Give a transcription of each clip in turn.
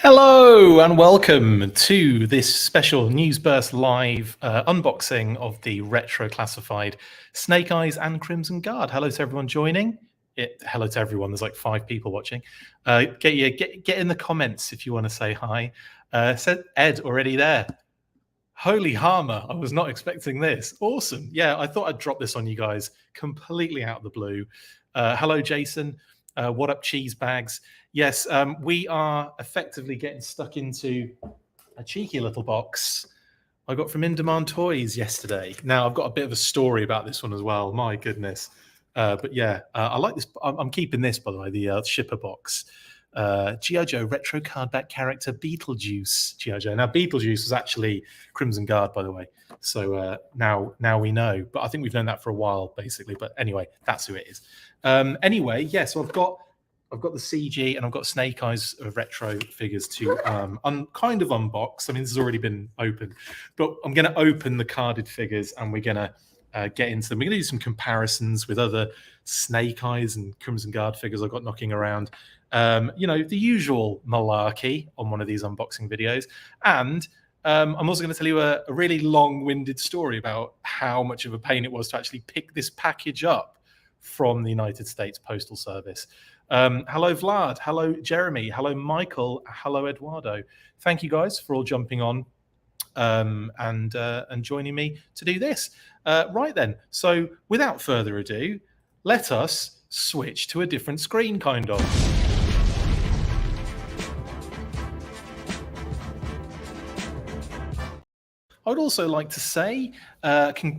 Hello and welcome to this special Newsburst Live unboxing of the retro classified Snake Eyes and Crimson Guard. Hello to everyone joining. Hello to everyone. There's like 5 people watching. Get in the comments if you want to say hi. Said Ed already there. Holy Harmer, I was not expecting this. Awesome. Yeah, I thought I'd drop this on you guys completely out of the blue. Hello, Jason. What up, cheese bags? Yes, we are effectively getting stuck into a cheeky little box I got from In Demand Toys yesterday. Now, I've got a bit of a story about this one as well. My goodness. But yeah, I like this. I'm keeping this, by the way, the shipper box. G.I. Joe retro cardback character Beetlejuice. G.I. Joe. Now, Beetlejuice was actually Crimson Guard, by the way. So now we know. But I think we've known that for a while, basically. But anyway, that's who it is. Anyway, yeah, so I've got the CG and I've got Snake Eyes retro figures to kind of unbox. I mean, this has already been opened, but I'm going to open the carded figures and we're going to get into them. We're going to do some comparisons with other Snake Eyes and Crimson Guard figures I've got knocking around. You know, the usual malarkey on one of these unboxing videos. And I'm also going to tell you a really long-winded story about how much of a pain it was to actually pick this package up from the United States Postal Service. Hello, Vlad. Hello, Jeremy. Hello, Michael. Hello, Eduardo. Thank you guys for all jumping on and joining me to do this. Right then. So without further ado, let us switch to a different screen, kind of. I would also like to say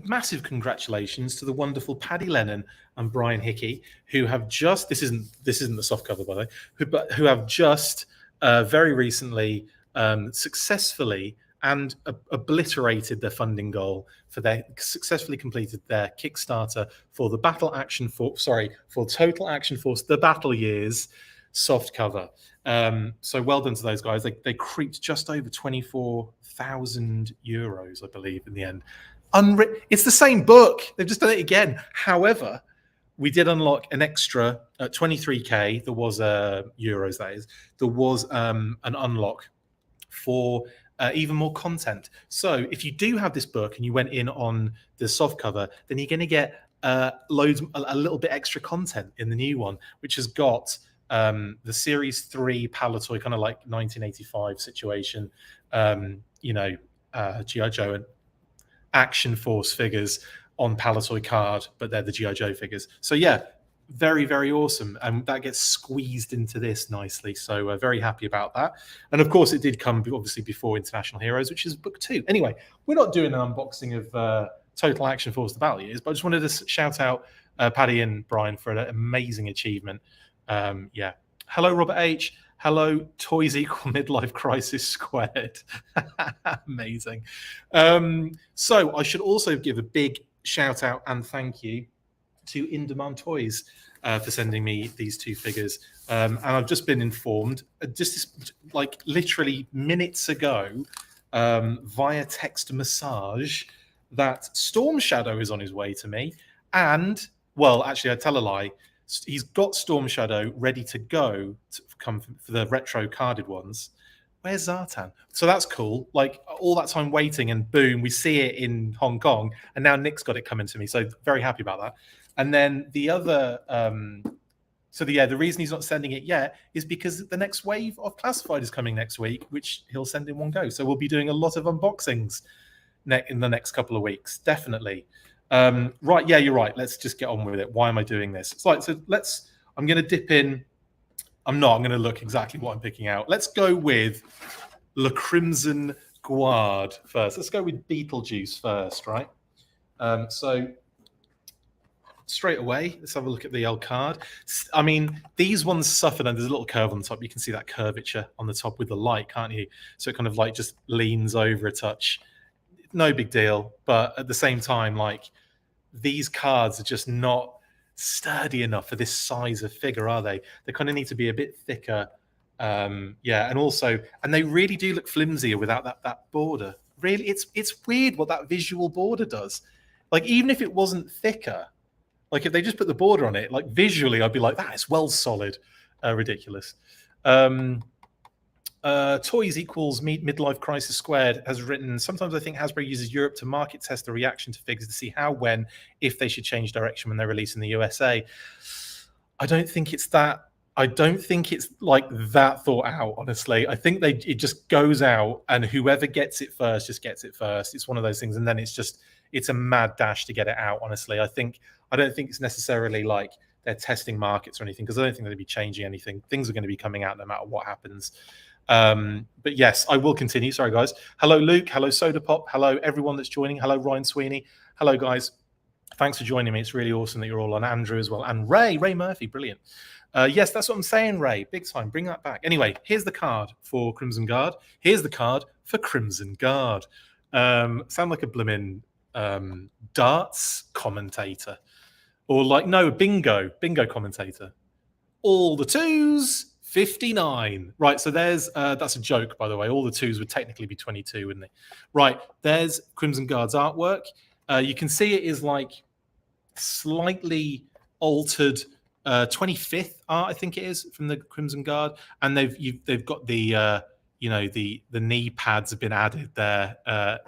massive congratulations to the wonderful Paddy Lennon and Brian Hickey, who have just this isn't the soft cover, by the way, who have just very recently successfully and obliterated their funding goal successfully completed their Kickstarter for the for Total Action Force The Battle Years soft cover. So well done to those guys. They creeped just over 24,000 euros, I believe, in the end. It's the same book. They've just done it again. However, we did unlock an extra 23k. There was euros, that is. There was an unlock for even more content. So if you do have this book and you went in on the soft cover, then you're going to get a little bit extra content in the new one, which has got the Series 3 Palatoy, kind of like 1985 situation, you know, G.I. Joe and Action Force figures on Palatoy card, but they're the G.I. Joe figures. So yeah, very, very awesome. And that gets squeezed into this nicely. So very happy about that. And of course, it did come obviously before International Heroes, which is book 2. Anyway, we're not doing an unboxing of Total Action Force The Battle Years, but I just wanted to shout out Paddy and Brian for an amazing achievement. Yeah. Hello, Robert H. Hello, Toys Equal Midlife Crisis Squared. Amazing. So I should also give a big shout out and thank you to In Demand Toys for sending me these 2 figures. And I've just been informed, like literally minutes ago, via text massage, that Storm Shadow is on his way to me. And, well, actually, I tell a lie. He's got Storm Shadow ready to go to come for the retro carded ones. Where's Zartan? So that's cool. Like all that time waiting, and boom, we see it in Hong Kong, and now Nick's got it coming to me. So very happy about that. And then the other, the reason he's not sending it yet is because the next wave of Classified is coming next week, which he'll send in one go. So we'll be doing a lot of unboxings in the next couple of weeks, definitely. Right, yeah, you're right. Let's just get on with it. Why am I doing this? I'm going to dip in. I'm going to look exactly what I'm picking out. Let's go with Le Crimson Guard first. Let's go with Beetlejuice first, right? So straight away, let's have a look at the L card. I mean, these ones suffered, and there's a little curve on the top. You can see that curvature on the top with the light, can't you? So it kind of like just leans over a touch. No big deal, but at the same time, like, these cards are just not sturdy enough for this size of figure, are they? They kind of need to be a bit thicker. Yeah, and they really do look flimsier without that border. Really, it's weird what that visual border does. Like, even if it wasn't thicker, like if they just put the border on it, like visually, I'd be like, that is well solid. Ridiculous. Toys equals midlife crisis squared has written, sometimes I think Hasbro uses Europe to market test the reaction to figures to see how, when, if they should change direction when they release in the USA. I don't think it's that. I don't think it's like that thought out, honestly. I think it just goes out, and whoever gets it first just gets it first. It's one of those things, and then it's a mad dash to get it out, honestly. I don't think it's necessarily like they're testing markets or anything, because I don't think they'll be changing anything. Things are going to be coming out no matter what happens. But yes, I will continue. Sorry, guys. Hello, Luke. Hello, Soda Pop. Hello, everyone that's joining. Hello, Ryan Sweeney. Hello, guys. Thanks for joining me. It's really awesome that you're all on. Andrew as well. And Ray Murphy. Brilliant. Yes, that's what I'm saying, Ray. Big time. Bring that back. Anyway, here's the card for Crimson Guard. Here's the card for Crimson Guard. Sound like a blimmin' darts commentator. Or like, no, bingo commentator. All the twos, 59. Right, so there's, that's a joke, by the way. All the twos would technically be 22, wouldn't they? Right, there's Crimson Guard's artwork. You can see it is like slightly altered 25th art, I think it is, from the Crimson Guard. And they've got the, the knee pads have been added there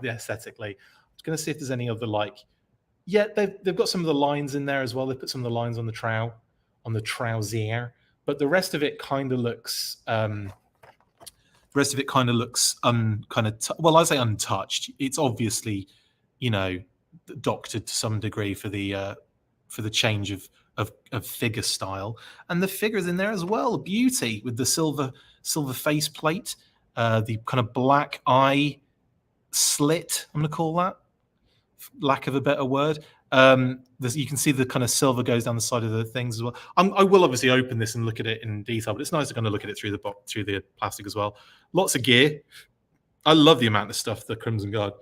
aesthetically. I was going to see if there's any other like, yeah, they've got some of the lines in there as well. They put some of the lines on the trouser, but the rest of it kind of looks well, I say untouched. It's obviously, doctored to some degree for the change of figure style, and the figures in there as well. Beauty with the silver face plate, the kind of black eye slit. I'm going to call that, lack of a better word. You can see the kind of silver goes down the side of the things as well. I will obviously open this and look at it in detail, but it's nice to kind of look at it through the plastic as well. Lots of gear. I love the amount of stuff the Crimson Guard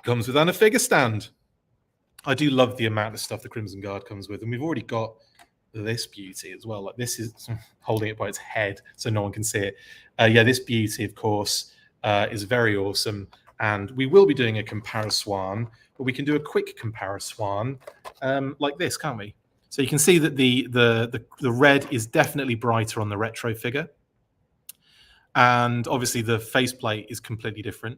comes with, and a figure stand. I do love the amount of stuff the Crimson Guard comes with, and we've already got this beauty as well. Like, this is holding it by its head so no one can see it. This beauty, of course, is very awesome, and we will be doing a comparison, but we can do a quick comparison like this, can't we? So you can see that the red is definitely brighter on the retro figure, and obviously the faceplate is completely different.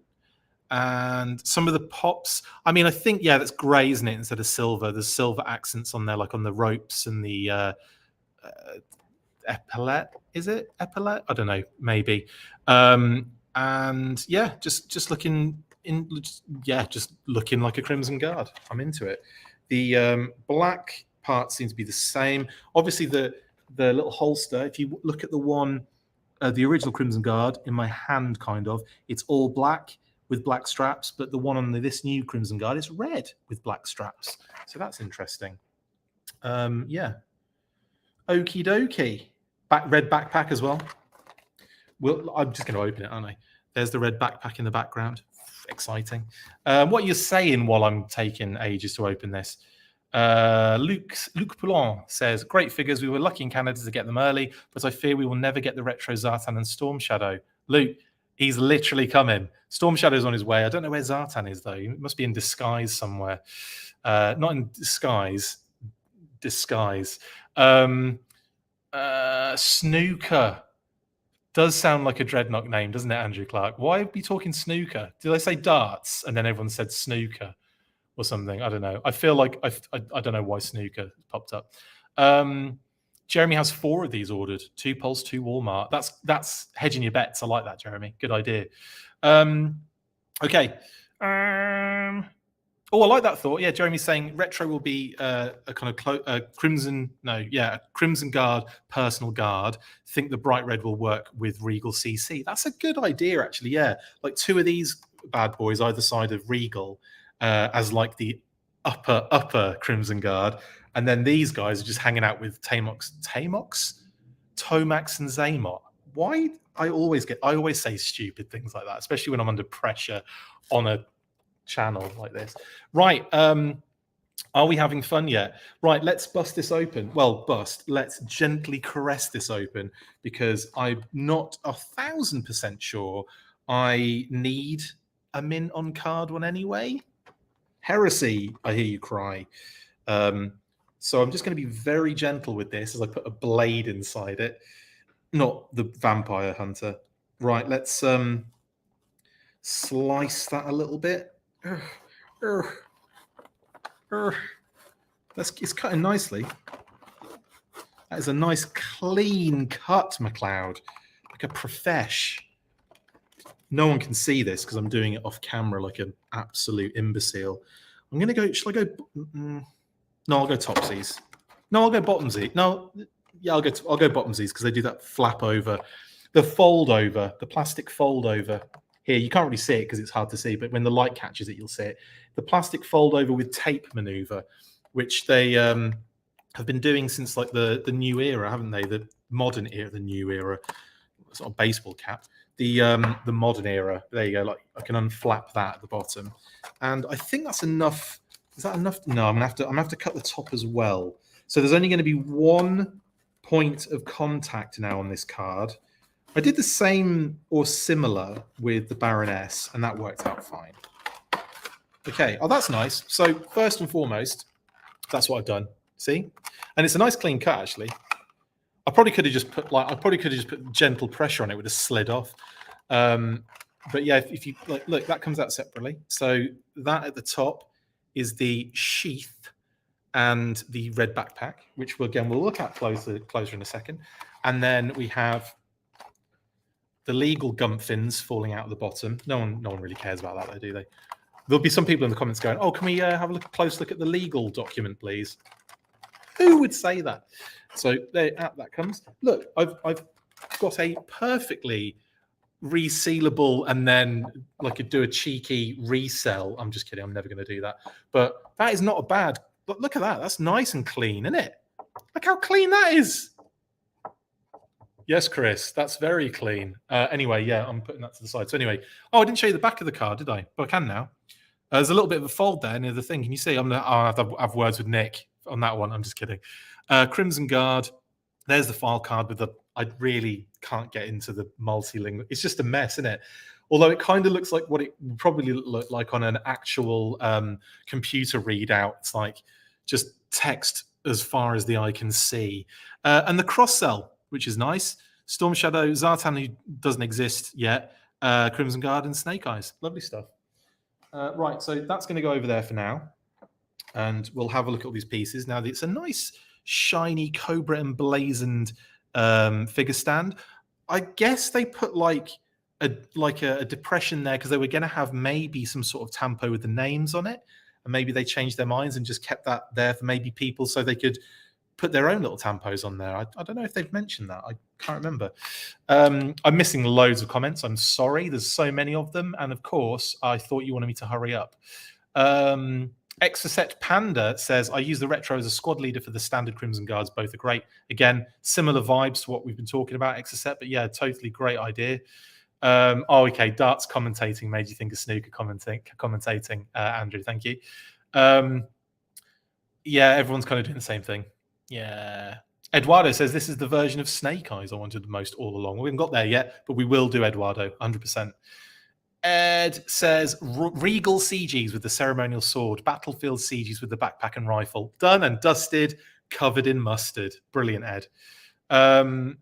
And some of the pops, I mean, I think, yeah, that's grey, isn't it, instead of silver? There's silver accents on there, like on the ropes and the epaulette. Is it epaulette? I don't know, maybe. And yeah, just looking like a Crimson Guard. I'm into it. The black part seems to be the same. Obviously, the little holster, if you look at the one, the original Crimson Guard in my hand, kind of, it's all black with black straps, but the one on this new Crimson Guard is red with black straps. So that's interesting. Yeah. Okie dokie. Red backpack as well. I'm just going to open it, aren't I? There's the red backpack in the background. Exciting. What you're saying while I'm taking ages to open this. Luc Poulon says, great figures. We were lucky in Canada to get them early, but I fear we will never get the retro Zartan and Storm Shadow. Luke, he's literally coming. Storm Shadow's on his way. I don't know where Zartan is, though. He must be in disguise somewhere. Not in disguise. Disguise. Snooker. Does sound like a Dreadnought name, doesn't it, Andrew Clark? Why are we talking snooker? Did I say darts? And then everyone said snooker or something. I don't know. I feel like I don't know why snooker popped up. Jeremy has 4 of these ordered. 2 Pulse, 2 Walmart. That's hedging your bets. I like that, Jeremy. Good idea. Okay. I like that thought. Yeah, Jeremy's saying retro will be a kind of Crimson Guard, personal guard. Think the bright red will work with Regal CC. That's a good idea, actually. Yeah, like 2 of these bad boys either side of Regal as like the upper Crimson Guard. And then these guys are just hanging out with Tomax and Zaymot. Why? I always say stupid things like that, especially when I'm under pressure on a channel like this. Right. Are we having fun yet? Right. Let's bust this open. Well, let's gently caress this open, because I'm not 1,000% sure I need a mint on card one anyway. Heresy, I hear you cry. So I'm just going to be very gentle with this as I put a blade inside it. Not the vampire hunter. Right, let's slice that a little bit. It's cutting nicely. That is a nice clean cut, McLeod, like a profesh. No one can see this because I'm doing it off camera like an absolute imbecile. I'm gonna go. Shall I go? No, I'll go topsies. No, I'll go bottomsies. No, yeah, I'll go bottomsies because they do that flap over, the fold over, the plastic fold over. Here, you can't really see it because it's hard to see, but when the light catches it, you'll see it. The plastic fold over with tape maneuver, which they have been doing since like the new era, haven't they? The modern era, the new era, sort of baseball cap. The modern era. There you go. Like I can unflap that at the bottom, and I think that's enough. Is that enough? No, I'm gonna have to cut the top as well. So there's only going to be one point of contact now on this card. I did the same or similar with the Baroness, and that worked out fine. Okay. Oh, that's nice. So first and foremost, that's what I've done. See, and it's a nice clean cut actually. I probably could have just put gentle pressure on it, would have slid off. But yeah, if you like, look, that comes out separately. So that at the top is the sheath and the red backpack, which we'll look at closer in a second. And then we have the legal gump fins falling out of the bottom. No one really cares about that, though, do they? There'll be some people in the comments going, "Oh, can we have a close look at the legal document, please?" Who would say that? So there, out that comes. Look, I've got a perfectly resealable, and then like do a cheeky resell. I'm just kidding. I'm never going to do that. But that is not a bad. But look at that. That's nice and clean, isn't it? Look how clean that is. Yes, Chris, that's very clean. Anyway, yeah, I'm putting that to the side. So anyway, oh, I didn't show you the back of the card, did I? But I can now. There's a little bit of a fold there near the thing. Can you see? I have words with Nick on that one. I'm just kidding. Crimson Guard. There's the file card with the. I really can't get into the multi-link. It's just a mess, isn't it? Although it kind of looks like what it would probably look like on an actual computer readout. It's like just text as far as the eye can see. And the cross-sell, which is nice. Storm Shadow, Zartan, who doesn't exist yet. Crimson Guard and Snake Eyes. Lovely stuff. Right, so that's going to go over there for now. And we'll have a look at all these pieces. Now, it's a nice, shiny, Cobra emblazoned figure stand. I guess they put like a depression there because they were going to have maybe some sort of tampo with the names on it. And maybe they changed their minds and just kept that there for maybe people so they could put their own little tampos on there. I don't know if they've mentioned that. I can't remember. I'm missing loads of comments. I'm sorry. There's so many of them. And of course, I thought you wanted me to hurry up. Exocet Panda says, I use the retro as a squad leader for the standard Crimson Guards. Both are great. Again, similar vibes to what we've been talking about, Exocet, but yeah, totally great idea. Okay, Darts commentating made you think of Snooker commentating, Andrew, thank you. Yeah, everyone's kind of doing the same thing. Yeah. Eduardo says, this is the version of Snake Eyes I wanted the most all along. We haven't got there yet, but we will do, Eduardo, 100%. Ed says, Regal CGs with the ceremonial sword, Battlefield CGs with the backpack and rifle. Done and dusted, covered in mustard. Brilliant, Ed. Grant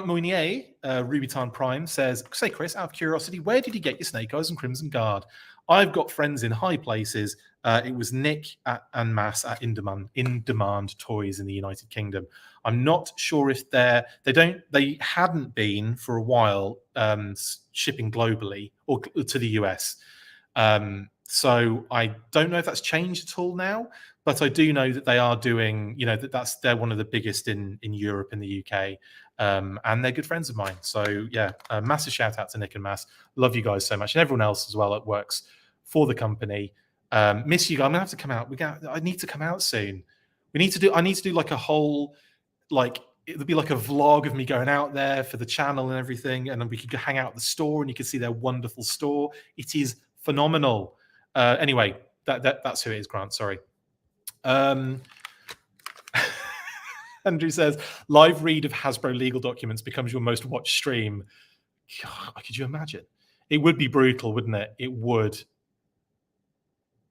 Mounier, Rubytime Prime, says, say, Chris, out of curiosity, where did you get your Snake Eyes and Crimson Guard? I've got friends in high places. It was Nick at En Masse at In Demand Toys in the United Kingdom. I'm not sure if they hadn't been for a while shipping globally or to the US. So I don't know if that's changed at all now, but I do know that they are doing, they're one of the biggest in Europe and the UK. And they're good friends of mine. So yeah, a massive shout out to Nick and Mass. Love you guys so much. And everyone else as well that works for the company. Miss you guys. I'm gonna have to come out. I need to come out soon. I need to do like a whole, like, it'll be like a vlog of me going out there for the channel and everything. And then we could go hang out at the store and you can see their wonderful store. It is phenomenal. Anyway, that's who it is, Grant. Sorry. Andrew says, live read of Hasbro legal documents becomes your most watched stream. God, could you imagine? It would be brutal, wouldn't it? It would.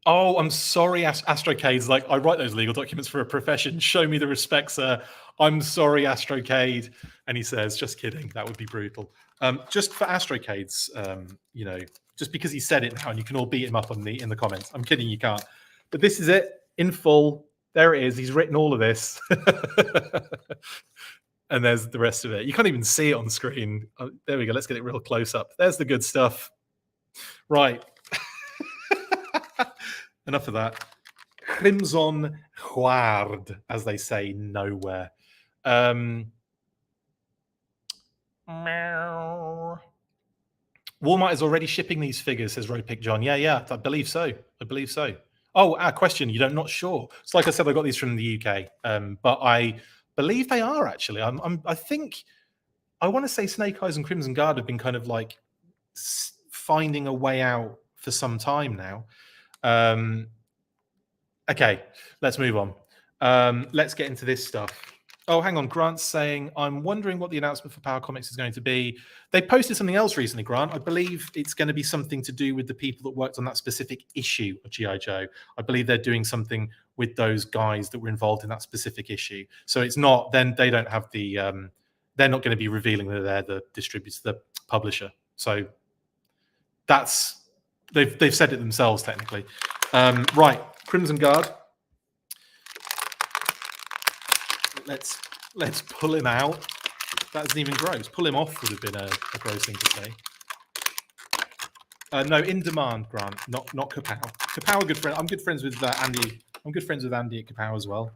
Oh, I'm sorry, Astrocade's like, I write those legal documents for a profession. Show me the respect, sir. I'm sorry, Astrocade. And he says, just kidding. That would be brutal. Just for Astrocade's, just because he said it now, and you can all beat him up in the comments. I'm kidding, you can't. But this is it in full. There it is. He's written all of this. And there's the rest of it. You can't even see it on screen. Oh, there we go. Let's get it real close up. There's the good stuff. Right. Enough of that. Crimson Huard, as they say nowhere. Walmart is already shipping these figures, says Ropic John. Yeah, I believe so. Oh, question. You don't not sure. So, like I said, I got these from the UK, but I believe they are actually. I think I want to say Snake Eyes and Crimson Guard have been kind of like finding a way out for some time now. Okay, let's move on. Let's get into this stuff. Oh, hang on. Grant's saying, I'm wondering what the announcement for Power Comics is going to be. They posted something else recently, Grant. I believe it's going to be something to do with the people that worked on that specific issue of G.I. Joe. I believe they're doing something with those guys that were involved in that specific issue. So it's not, then they don't have the, they're not going to be revealing that they're the distributor, the publisher. So that's, they've said it themselves, technically. Right, Crimson Guard. Let's pull him out. That isn't even gross. Pull him off would have been a gross thing to say. No, in demand, Grant, not Kapow. Kapow, good friend. I'm good friends with Andy. I'm good friends with Andy at Kapow as well.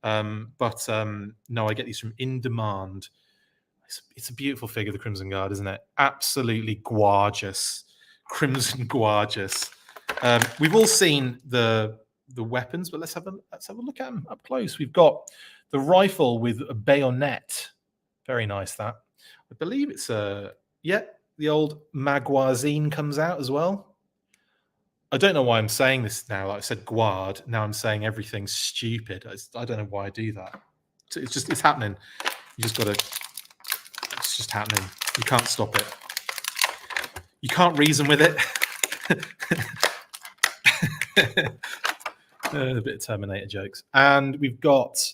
But no, I get these from in demand. It's a beautiful figure, the Crimson Guard, isn't it? Absolutely gorgeous. Crimson gorgeous. We've all seen the weapons, but let's have a look at them up close. We've got the rifle with a bayonet. Very nice, that. I believe it's the old magazine comes out as well. I don't know why I'm saying this now. Like I said guard, now I'm saying everything stupid. I don't know why I do that. It's happening. You just gotta, it's just happening. You can't stop it. You can't reason with it. A bit of Terminator jokes. And we've got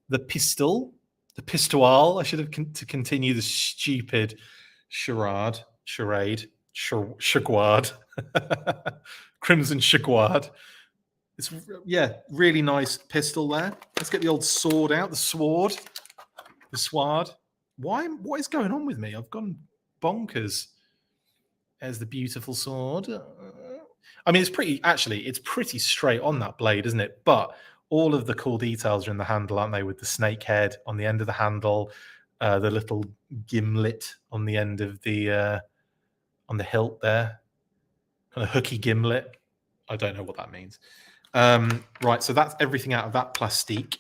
the pistol, the pistol. I should have to continue the stupid charade, shaguard, Crimson Shaguard. It's really nice pistol there. Let's get the old sword out. The sword. What is going on with me? I've gone bonkers. There's the beautiful sword. I mean, it's pretty straight on that blade, isn't it? But all of the cool details are in the handle, aren't they? With the snake head on the end of the handle, the little gimlet on the end of the on the hilt there, kind of hooky gimlet. I don't know what that means. Right, so that's everything out of that plastique.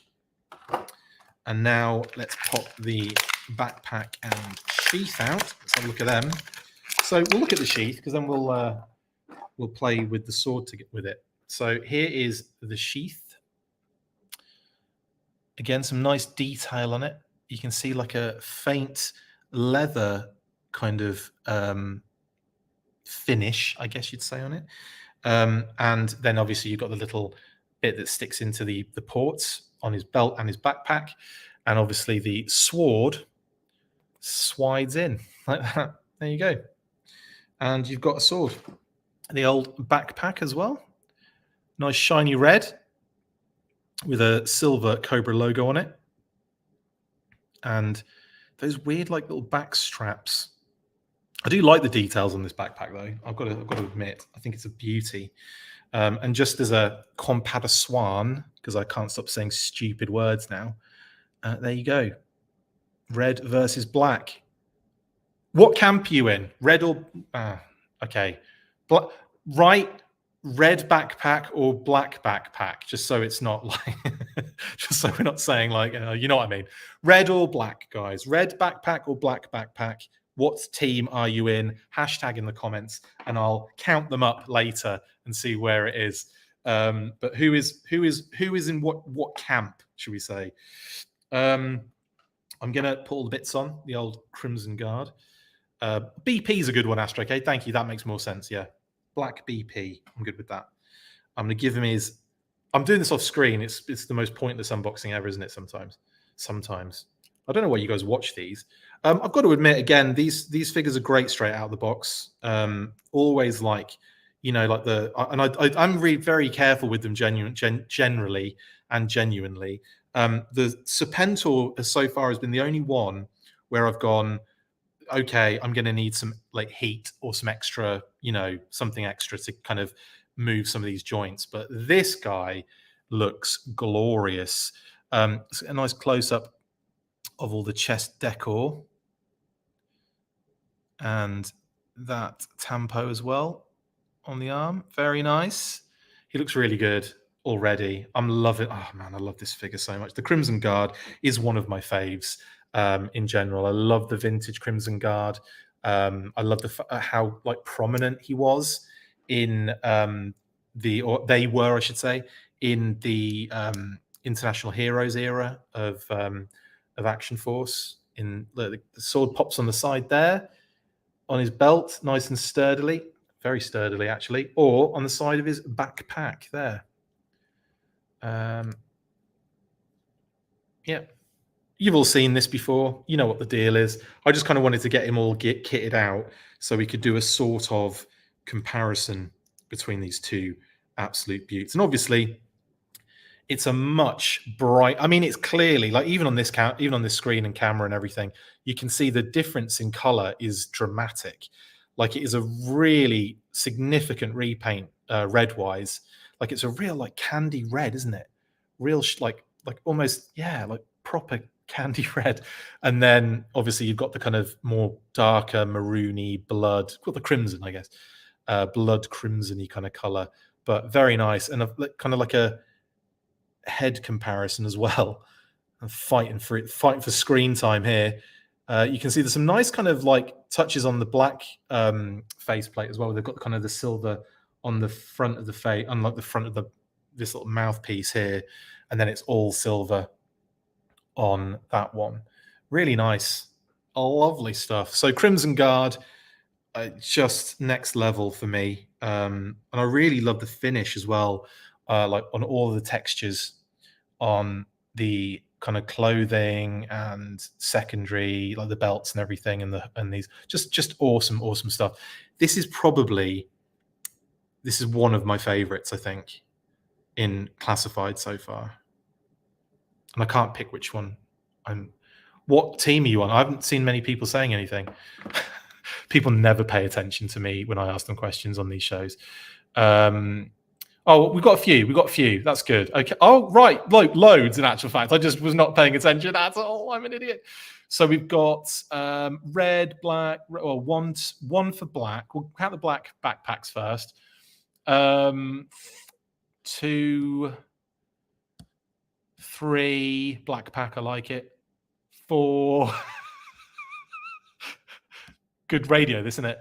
And now let's pop the backpack and sheath out. Let's have a look at them. So we'll look at the sheath because then we'll play with the sword to get with it. So here is the sheath. Again, some nice detail on it. You can see like a faint leather kind of finish, I guess you'd say, on it. And then obviously you've got the little bit that sticks into the ports on his belt and his backpack. And obviously the sword swides in like that. There you go. And you've got a sword. The old backpack as well. Nice shiny red with a silver Cobra logo on it. And those weird like little back straps. I do like the details on this backpack though. I've got to admit, I think it's a beauty. And just as a compada swan, because I can't stop saying stupid words now, there you go. Red versus black. What camp are you in? Red or... okay. Right, red backpack or black backpack, just so it's not like... just so we're not saying like, you know what I mean. Red or black, guys. Red backpack or black backpack. What team are you in? Hashtag in the comments, and I'll count them up later and see where it is. But who is in what camp, should we say? I'm gonna put all the bits on the old Crimson Guard. BP is a good one, Astro. Okay, thank you. That makes more sense. Yeah, black BP. I'm good with that. I'm going to give him his. I'm doing this off screen. It's the most pointless unboxing ever, isn't it? Sometimes. I don't know why you guys watch these. I've got to admit, again, these figures are great straight out of the box. Always like, like I'm really very careful with them generally and genuinely. The Serpentor so far has been the only one where I've gone, okay, I'm going to need some like heat or some extra, something extra to kind of move some of these joints. But this guy looks glorious. A nice close up of all the chest decor and that tampo as well on the arm. Very nice. He looks really good already. I'm loving. Oh man, I love this figure so much. The Crimson Guard is one of my faves in general. I love the vintage Crimson Guard. I love how like prominent he was in or they were, I should say, in the International Heroes era of Action Force. In the sword pops on the side there, on his belt, nice and sturdily, very sturdily actually, or on the side of his backpack there. Yeah, you've all seen this before. You know what the deal is. I just kind of wanted to get him all kitted out so we could do a sort of comparison between these two absolute beauties. And obviously, it's a much bright. I mean, it's clearly like even on this screen and camera and everything, you can see the difference in color is dramatic. Like it is a really significant repaint red wise. Like it's a real like candy red, isn't it? Real like almost like proper candy red. And then obviously you've got the kind of more darker maroony blood, the crimson, I guess, blood crimson-y kind of color, but very nice and kind of like a head comparison as well. And fighting for screen time here. You can see there's some nice kind of like touches on the black faceplate as well. They've got kind of the silver on the front of the face, unlike the front of this little mouthpiece here, and then it's all silver on that one. Really nice, lovely stuff. So Crimson Guard, just next level for me, and I really love the finish as well. Like on all of the textures on the kind of clothing and secondary, like the belts and everything, and these just awesome stuff. This is one of my favorites, I think, in classified so far, and I can't pick which one. What team are you on? I haven't seen many people saying anything. People never pay attention to me when I ask them questions on these shows. Oh, we've got a few. That's good. Okay. Oh, right. Loads in actual fact. I just was not paying attention at all. I'm an idiot. So we've got red, black, or one for black. We'll count the black backpacks first. 2, 3 black pack. I like it. 4. Good radio, isn't it?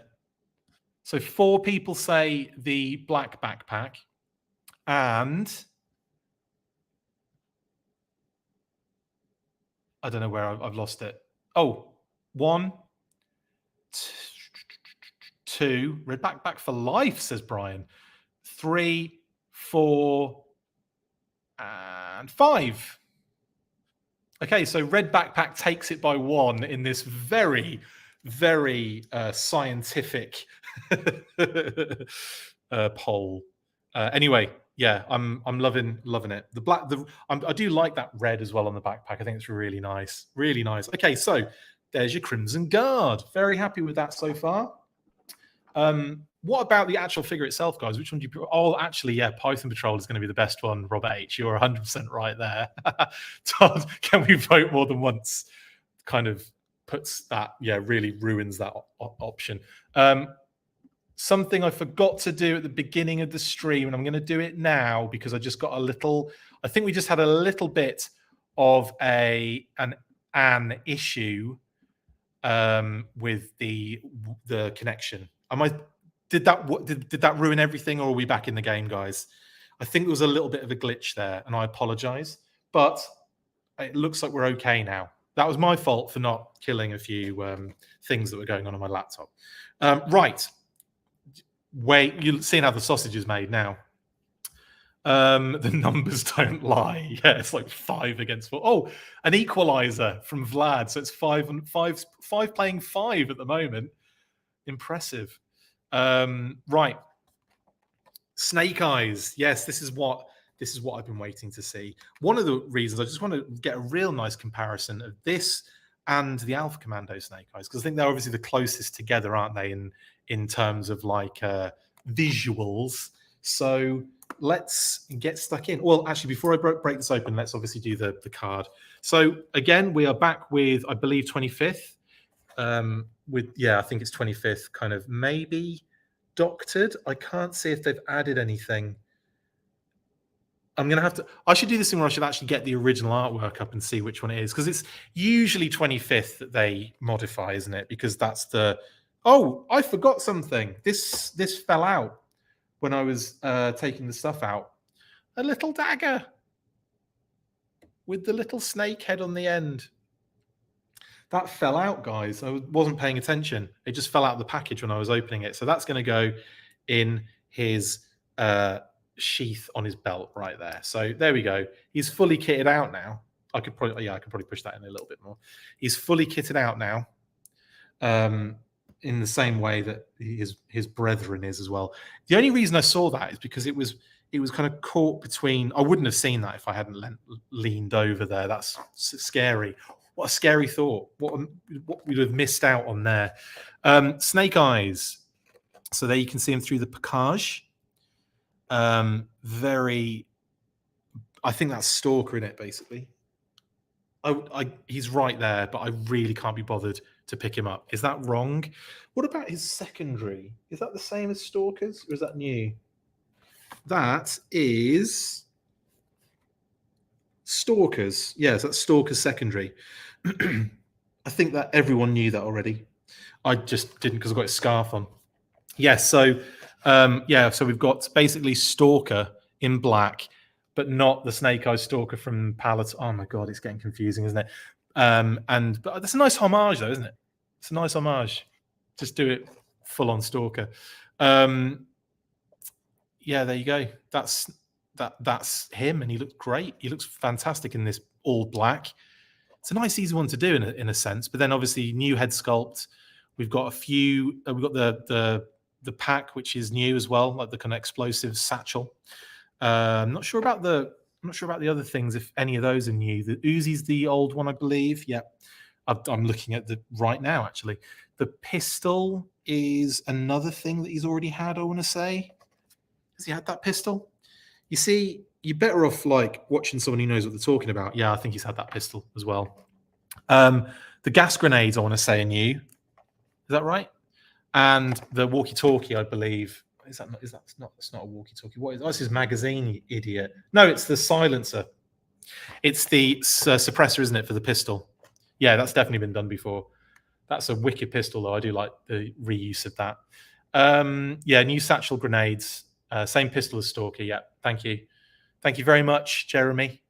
So 4 people say the black backpack. And I don't know where I've lost it. Oh, 1, 2, red backpack for life, says Brian. 3, 4, and 5. Okay, so red backpack takes it by 1 in this very, very scientific poll. Anyway, yeah, I'm loving it. The black, I do like that red as well on the backpack. I think it's really nice, really nice. Okay, so there's your Crimson Guard. Very happy with that so far. What about the actual figure itself, guys? Which one do you? Oh, actually, yeah, Python Patrol is going to be the best one. Robert H, you're 100% right there. Todd, can we vote more than once? Kind of puts that, really ruins that option. Something I forgot to do at the beginning of the stream, and I'm going to do it now because I just got I think we just had a little bit of an issue with the connection. Did that ruin everything, or are we back in the game, guys? I think there was a little bit of a glitch there, and I apologize, but it looks like we're okay now. That was my fault for not killing a few things that were going on my laptop. Right. Wait, you've seen how the sausage is made now. The numbers don't lie. Yeah, it's like 5 against 4. Oh, an equalizer from Vlad. So it's 5 and 5 playing 5 at the moment. Impressive. Right. Snake Eyes. Yes, this is what I've been waiting to see. One of the reasons I just want to get a real nice comparison of this and the Alpha Commando Snake Eyes, because I think they're obviously the closest together, aren't they, in terms of like visuals. So let's get stuck in. Well, actually, before I break this open, let's obviously do the card. So again, we are back with, I believe, 25th. I think it's 25th, kind of maybe doctored. I can't see if they've added anything. I'm gonna have to. I should do this thing where I should actually get the original artwork up and see which one it is, because it's usually 25th that they modify, isn't it? Because that's the. Oh, I forgot something. This fell out when I was taking the stuff out. A little dagger with the little snake head on the end. That fell out, guys. I wasn't paying attention. It just fell out of the package when I was opening it. So that's going to go in his sheath on his belt right there. So there we go. He's fully kitted out now. I could probably push that in a little bit more. He's fully kitted out now, in the same way that his brethren is as well. The only reason I saw that is because it was kind of caught between. I wouldn't have seen that if I hadn't leaned over there. That's scary. What a scary thought. What we'd have missed out on there. Snake Eyes. So there you can see him through the package. I think that's Stalker in it, basically. He's right there, but I really can't be bothered to pick him up. Is that wrong? What about his secondary? Is that the same as Stalker's, or is that new? That is Stalker's. Yes, that's Stalker's secondary. I think that everyone knew that already. I just didn't because I've got his scarf on. Yes, so so we've got basically Stalker in black, but not the Snake Eyes Stalker from Palette. Oh my god, it's getting confusing, isn't it? But that's a nice homage, though, isn't it? It's a nice homage. Just do it full on Stalker. There you go. That's him, and he looks great. He looks fantastic in this all black. It's a nice, easy one to do in a sense. But then obviously new head sculpt. We've got a few. We've got the pack, which is new as well, like the kind of explosive satchel. I'm not sure about the other things, if any of those are new. The Uzi's the old one, I believe. Yeah, I'm looking at the right now. Actually, the pistol is another thing that he's already had. I want to say, has he had that pistol? You see, you're better off like watching someone who knows what they're talking about. Yeah, I think he's had that pistol as well. The gas grenades, I want to say, are new. Is that right? And the walkie-talkie, I believe. That's not a walkie-talkie. What is that's his magazine, you idiot? No, it's the silencer. It's the suppressor, isn't it, for the pistol? Yeah, that's definitely been done before. That's a wicked pistol, though. I do like the reuse of that. New satchel grenades. Same pistol as Stalker. Yeah, thank you. Thank you very much, Jeremy.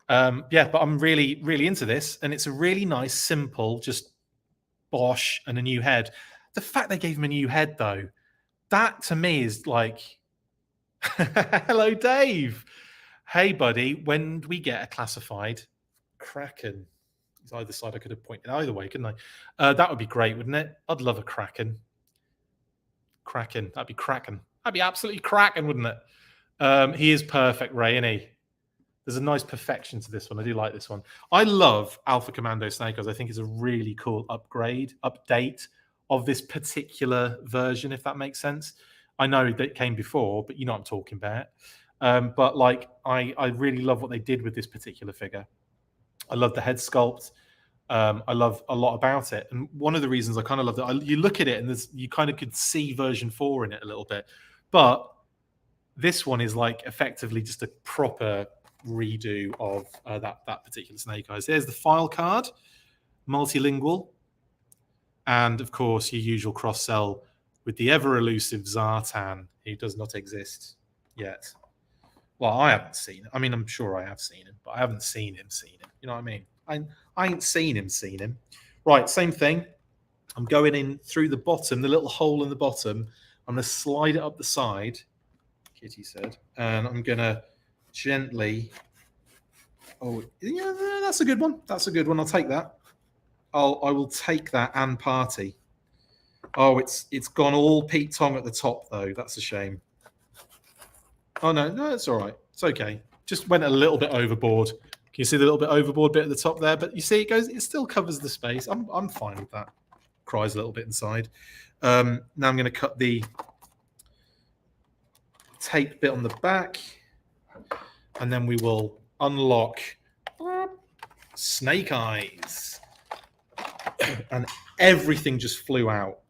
But I'm really, really into this. And it's a really nice, simple, just Bosch and a new head. The fact they gave him a new head, though, that to me is like, hello, Dave. Hey, buddy, when do we get a classified Kraken? It's either side. I could have pointed either way, couldn't I? That would be great, wouldn't it? I'd love a Kraken. That'd be Kraken. That'd be absolutely Kraken, wouldn't it? He is perfect, Ray, isn't he? There's a nice perfection to this one. I do like this one. I love Alpha Commando Snake Eyes. I think it's a really cool update of this particular version, if that makes sense. I know that came before, but you know what I'm talking about. But like, I really love what they did with this particular figure. I love the head sculpt. I love a lot about it. And one of the reasons I kind of love that, you look at it and you kind of could see version 4 in it a little bit. But this one is like effectively just a proper redo of that particular Snake Eyes. There's the file card, multilingual, and of course your usual cross sell with the ever elusive Zartan, who does not exist yet. Well, I haven't seen it. I mean, I'm sure I have seen him, but I haven't seen him. You know what I mean? I ain't seen him. Right, same thing. I'm going in through the bottom, the little hole in the bottom. I'm going to slide it up the side, Kitty said, and I'm going to gently. Oh, yeah, that's a good one. That's a good one. I'll take that. I will take that and party. Oh, it's gone all Pete Tong at the top though. That's a shame. Oh no, it's all right. It's okay. Just went a little bit overboard. Can you see the little bit overboard bit at the top there? But you see, it still covers the space. I'm fine with that. Cries a little bit inside. Now I'm going to cut the tape bit on the back, and then we will unlock Snake Eyes. And everything just flew out.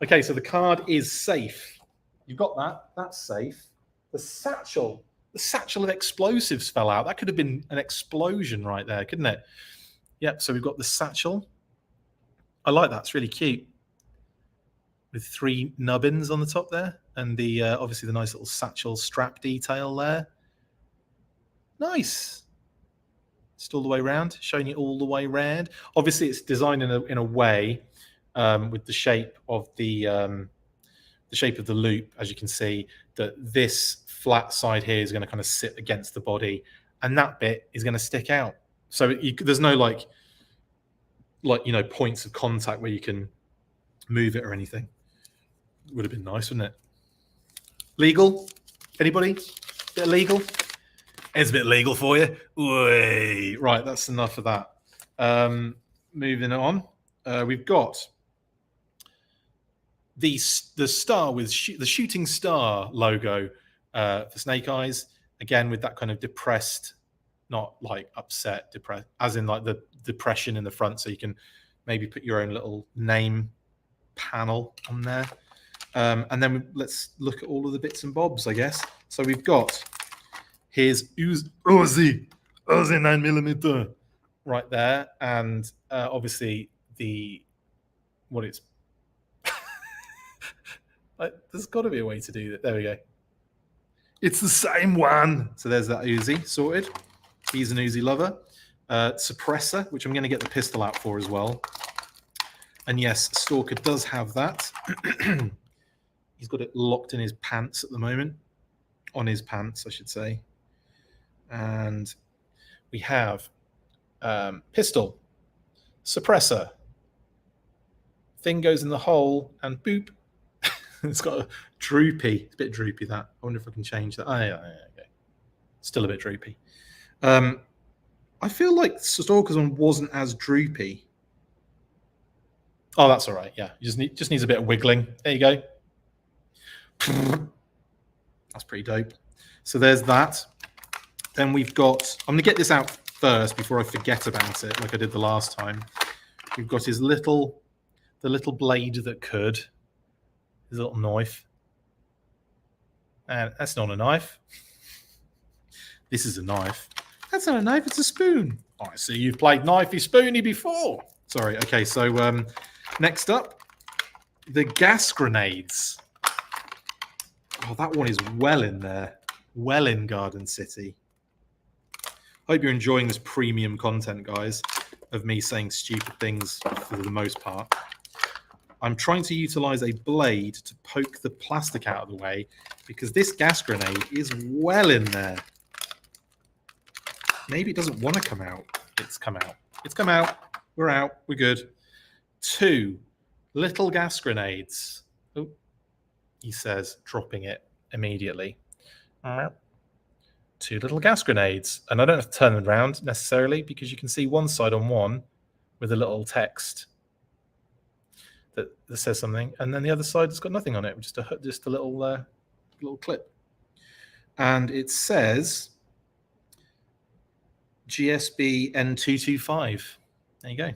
Okay, so the card is safe. You've got that. That's safe. The satchel of explosives fell out. That could have been an explosion right there, couldn't it? Yep, so we've got the satchel. I like that. It's really cute. With 3 nubbins on the top there. And the obviously the nice little satchel strap detail there. Nice. Just all the way around, showing you all the way around. Obviously, it's designed in a way with the shape of the loop, as you can see, that this flat side here is going to kind of sit against the body, and that bit is going to stick out. So there's no like points of contact where you can move it or anything. Would have been nice, wouldn't it? Legal? Anybody? Bit illegal? It's a bit legal for you. Wait. Right, that's enough of that. Moving on, we've got the star with the shooting star logo for Snake Eyes. Again, with that kind of depressed, not like upset, depressed, as in like the depression in the front, so you can maybe put your own little name panel on there. And then let's look at all of the bits and bobs, I guess. So we've got here's Uzi 9mm right there, and obviously what it's there's got to be a way to do that. There we go. It's the same one. So there's that Uzi sorted. He's an Uzi lover. Suppressor, which I'm going to get the pistol out for as well. And yes, Stalker does have that. He's got it locked in his pants at the moment. On his pants, I should say. And we have pistol, suppressor. Thing goes in the hole and boop. It's got a droopy. It's a bit droopy, that. I wonder if I can change that. Oh, yeah, okay. Still a bit droopy. I feel like Stalker's one wasn't as droopy. Oh, that's all right. Yeah, just needs a bit of wiggling. There you go. That's pretty dope. So there's that. Then we've got, I'm going to get this out first before I forget about it, like I did the last time. We've got the little blade that could, his little knife. And that's not a knife. This is a knife. That's not a knife, it's a spoon. Oh, I see you've played knifey spoony before. Sorry, okay, so next up, the gas grenades. Oh, that one is well in there. Well in Garden City. Hope you're enjoying this premium content, guys, of me saying stupid things for the most part. I'm trying to utilize a blade to poke the plastic out of the way because this gas grenade is well in there. Maybe it doesn't want to come out. It's come out. It's come out. We're out. We're good. 2 little gas grenades. Oh, he says, dropping it immediately. 2 little gas grenades. And I don't have to turn them around necessarily because you can see one side on one with a little text that says something. And then the other side has got nothing on it, just a little clip. And it says GSB N225. There you go.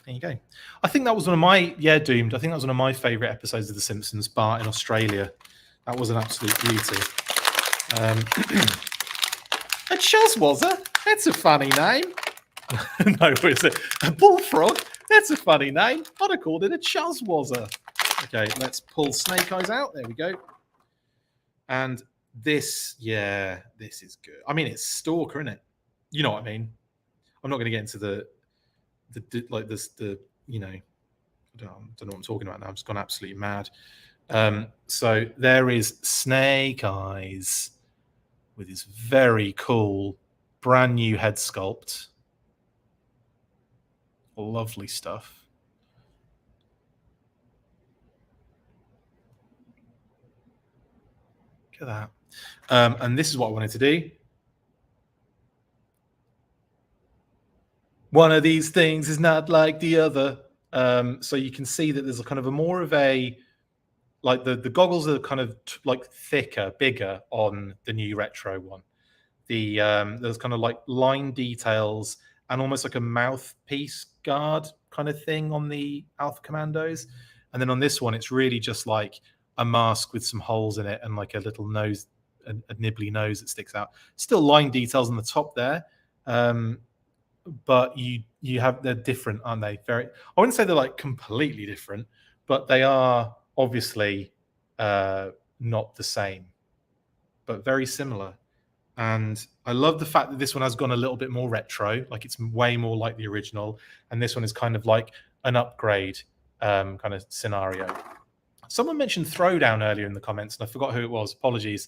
There you go. I think that was one of my, Doomed. I think that was one of my favourite episodes of The Simpsons, bar in Australia. That was an absolute beauty. A chuz was it? That's a funny name. No, is it? A bullfrog? That's a funny name. I'd have called it a chuz was it. Okay, let's pull Snake Eyes out. There we go. And this is good. I mean, it's Stalker, isn't it? You know what I mean? I'm not going to get into the I don't know what I'm talking about now. I've just gone absolutely mad. So there is Snake Eyes with his very cool brand new head sculpt. Lovely stuff. Look at that. And this is what I wanted to do. One of these things is not like the other. So you can see that there's a kind of a more of a, like the goggles are kind of like thicker, bigger on the new retro one. There's kind of like line details and almost like a mouthpiece guard kind of thing on the Alpha Commandos. And then on this one, it's really just like a mask with some holes in it and like a little nose, a nibbly nose that sticks out. Still line details on the top there. But you have, they're different, aren't they? Very, I wouldn't say they're like completely different, but they are obviously not the same, but very similar. And I love the fact that this one has gone a little bit more retro, like it's way more like the original, and this one is kind of like an upgrade kind of scenario. Someone mentioned Throwdown earlier in the comments, and I forgot who it was. Apologies.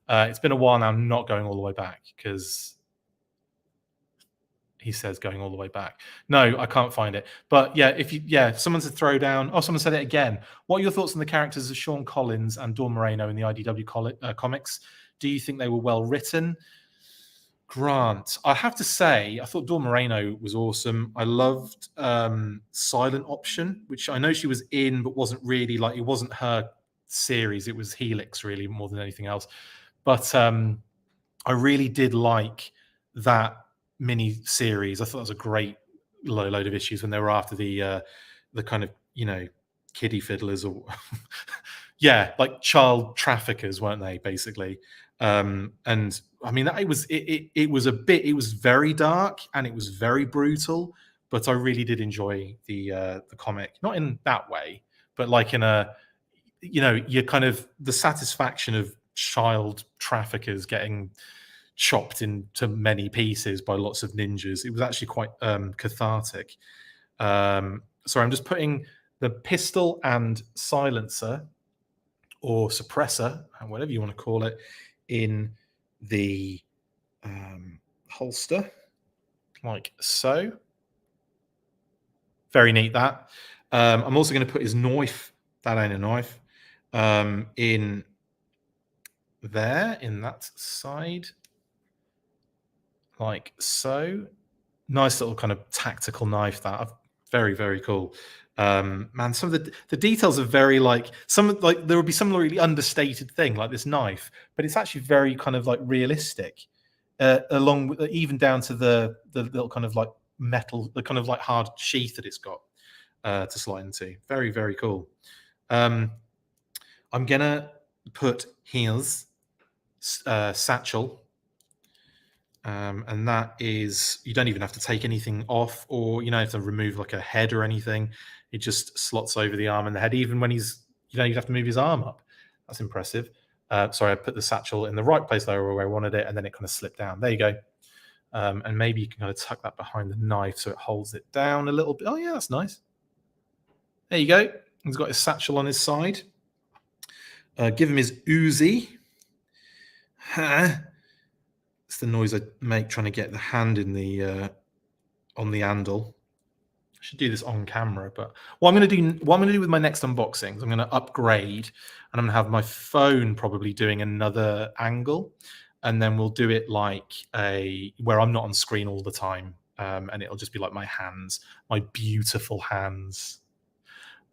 It's been a while now, not going all the way back, because he says going all the way back. No, I can't find it. But yeah, someone said Throwdown. Oh, someone said it again. What are your thoughts on the characters of Sean Collins and Dawn Moreno in the IDW comics? Do you think they were well written? Grant, I have to say, I thought Dawn Moreno was awesome. I loved Silent Option, which I know she was in, but wasn't really like, it wasn't her series. It was Helix, really, more than anything else. But I really did like that mini series. I thought it was a great load of issues when they were after the kind of, you know, kiddie fiddlers or yeah, like child traffickers, weren't they, basically? And I mean, it was very dark and it was very brutal, but I really did enjoy the comic, not in that way, but like in a, you know, you're kind of the satisfaction of child traffickers getting chopped into many pieces by lots of ninjas. It was actually quite cathartic. Sorry, I'm just putting the pistol and silencer or suppressor, whatever you want to call it, in the holster, like so. Very neat, that. I'm also going to put his knife, that ain't a knife, in there, in that side, like so. Nice little kind of tactical knife, that. Very, very cool. Man, some of the details are very like, there would be some really understated thing like this knife, but it's actually very kind of like realistic, along with even down to the little kind of like metal, the kind of like hard sheath that it's got to slide into. Very, very cool. I'm gonna put his satchel. And that is, you don't even have to take anything off, or you don't have to remove like a head or anything. It just slots over the arm and the head, even when he's, you don't even have to move his arm up. That's impressive. Sorry, I put the satchel in the right place there where I wanted it, and then it kind of slipped down. There you go. And maybe you can kind of tuck that behind the knife so it holds it down a little bit. Oh yeah, that's nice. There you go. He's got his satchel on his side. Give him his Uzi. It's the noise I make trying to get the hand in the on the handle. I should do this on camera, but what I'm going to do with my next unboxings, I'm going to upgrade, and I'm going to have my phone probably doing another angle, and then we'll do it like where I'm not on screen all the time, and it'll just be like my hands, my beautiful hands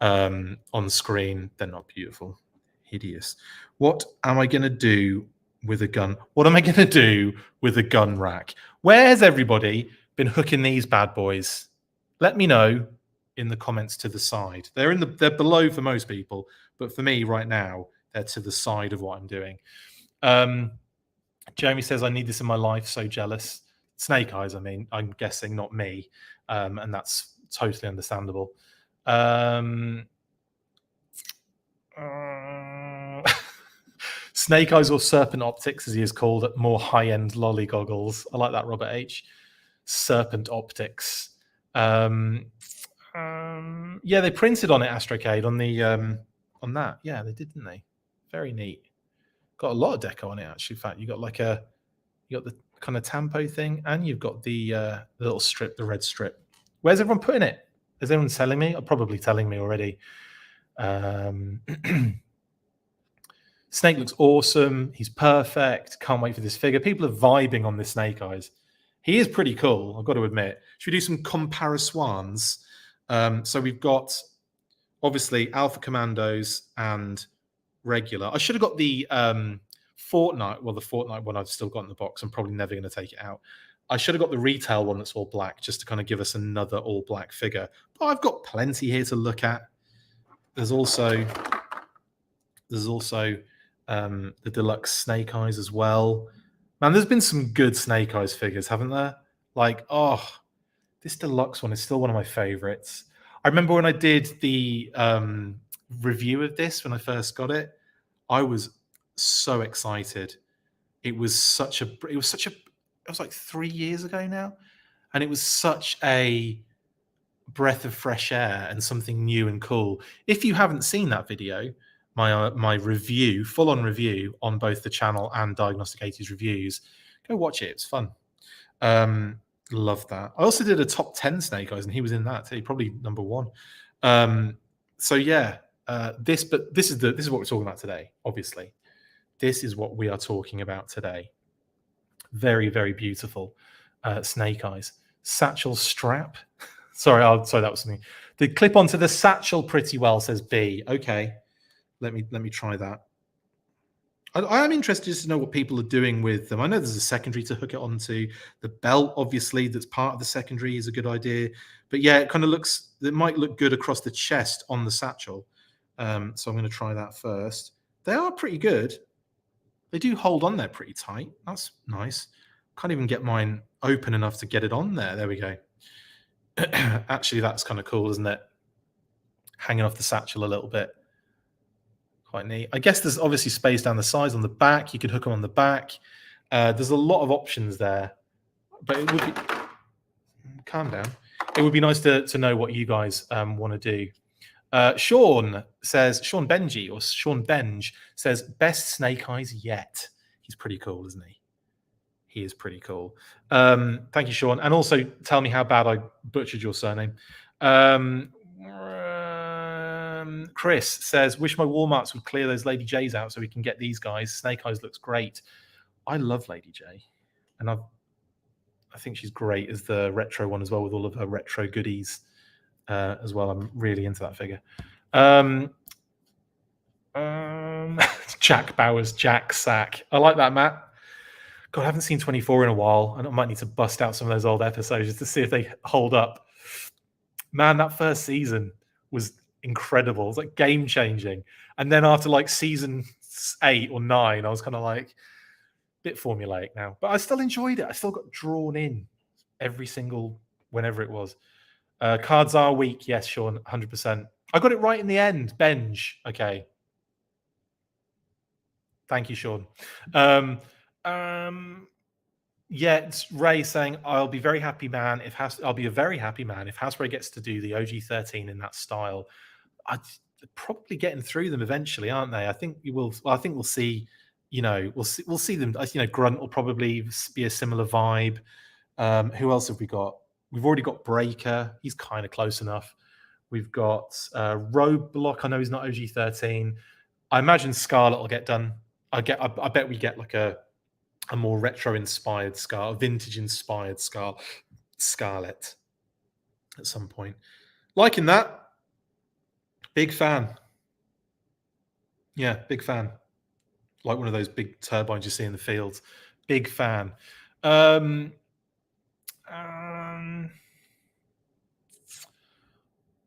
on screen. They're not beautiful, hideous. What am I going to do with a gun? What am I going to do with a gun rack? Where has everybody been hooking these bad boys? Let me know in the comments to the side. They're below for most people, but for me right now, they're to the side of what I'm doing. Jeremy says, I need this in my life, so jealous. Snake Eyes, I mean, I'm guessing, not me. And that's totally understandable. Snake Eyes, or Serpent Optics, as he is called, at more high-end lolly goggles. I like that, Robert H. Serpent Optics. Yeah, they printed on it, Astrocade, on the on that. Yeah, they did, didn't they? Very neat. Got a lot of deco on it actually. In fact, you got the kind of tampo thing, and you've got the little strip, the red strip. Where's everyone putting it? Is everyone telling me? Or probably telling me already. Snake looks awesome. He's perfect. Can't wait for this figure. People are vibing on this Snake Eyes. He is pretty cool, I've got to admit. Should we do some comparisons? So we've got obviously Alpha Commandos and regular. I should have got the Fortnite. Well, the Fortnite one I've still got in the box. I'm probably never going to take it out. I should have got the retail one that's all black, just to kind of give us another all black figure. But I've got plenty here to look at. There's also the deluxe Snake Eyes as well. Man, there's been some good Snake Eyes figures, haven't there? Like, oh, this deluxe one is still one of my favorites. I remember when I did the review of this when I first got it, I was so excited. It was like 3 years ago now, and it was such a breath of fresh air and something new and cool. If you haven't seen that video, my review, full-on review on both the channel and Diagnostic 80s Reviews, go watch it. It's fun. Love that. I also did a top 10 Snake Eyes, and he was in that too, probably number 1. So yeah, this is what we're talking about today. Obviously, this is what we are talking about today. Very, very beautiful Snake Eyes satchel strap. Sorry, that was something. The clip onto the satchel pretty well, says B. Okay, let me try that. I am interested to know what people are doing with them. I know there's a secondary to hook it onto. The belt, obviously, that's part of the secondary is a good idea. But yeah, it might look good across the chest on the satchel. So I'm going to try that first. They are pretty good. They do hold on there pretty tight. That's nice. Can't even get mine open enough to get it on there. There we go. Actually, that's kind of cool, isn't it? Hanging off the satchel a little bit. Quite neat. I guess there's obviously space down the sides on the back. You could hook them on the back. There's a lot of options there. But it would be... Calm down. It would be nice to know what you guys want to do. Sean Benj says, best Snake Eyes yet. He's pretty cool, isn't he? He is pretty cool. Thank you, Sean. And also tell me how bad I butchered your surname. Chris says, wish my Walmarts would clear those Lady J's out so we can get these guys. Snake Eyes looks great. I love Lady J. And I think she's great as the retro one as well, with all of her retro goodies as well. I'm really into that figure. Jack Bowers, Jack Sack. I like that, Matt. God, I haven't seen 24 in a while, and I might need to bust out some of those old episodes just to see if they hold up. Man, that first season was incredible. It was like game changing. And then after like season 8 or 9, I was kind of like a bit formulaic now, but I still enjoyed it. I still got drawn in every single whenever it was. Cards are weak. Yes, Sean, 100%. I got it right in the end. Benj. Okay. Thank you, Sean. Yeah, it's Ray saying, I'll be a very happy man if Hasbro gets to do the OG13 in that style. Probably getting through them eventually, aren't they? I think we will. Well, I think we'll see. We'll see them. Grunt will probably be a similar vibe. Who else have we got? We've already got Breaker. He's kind of close enough. We've got Roadblock. I know he's not OG13. I imagine Scarlet will get done. I bet we get like a more retro-inspired Scarlet, vintage-inspired Scarlet at some point. Liking that. Big fan. Yeah, big fan. Like one of those big turbines you see in the fields. Big fan.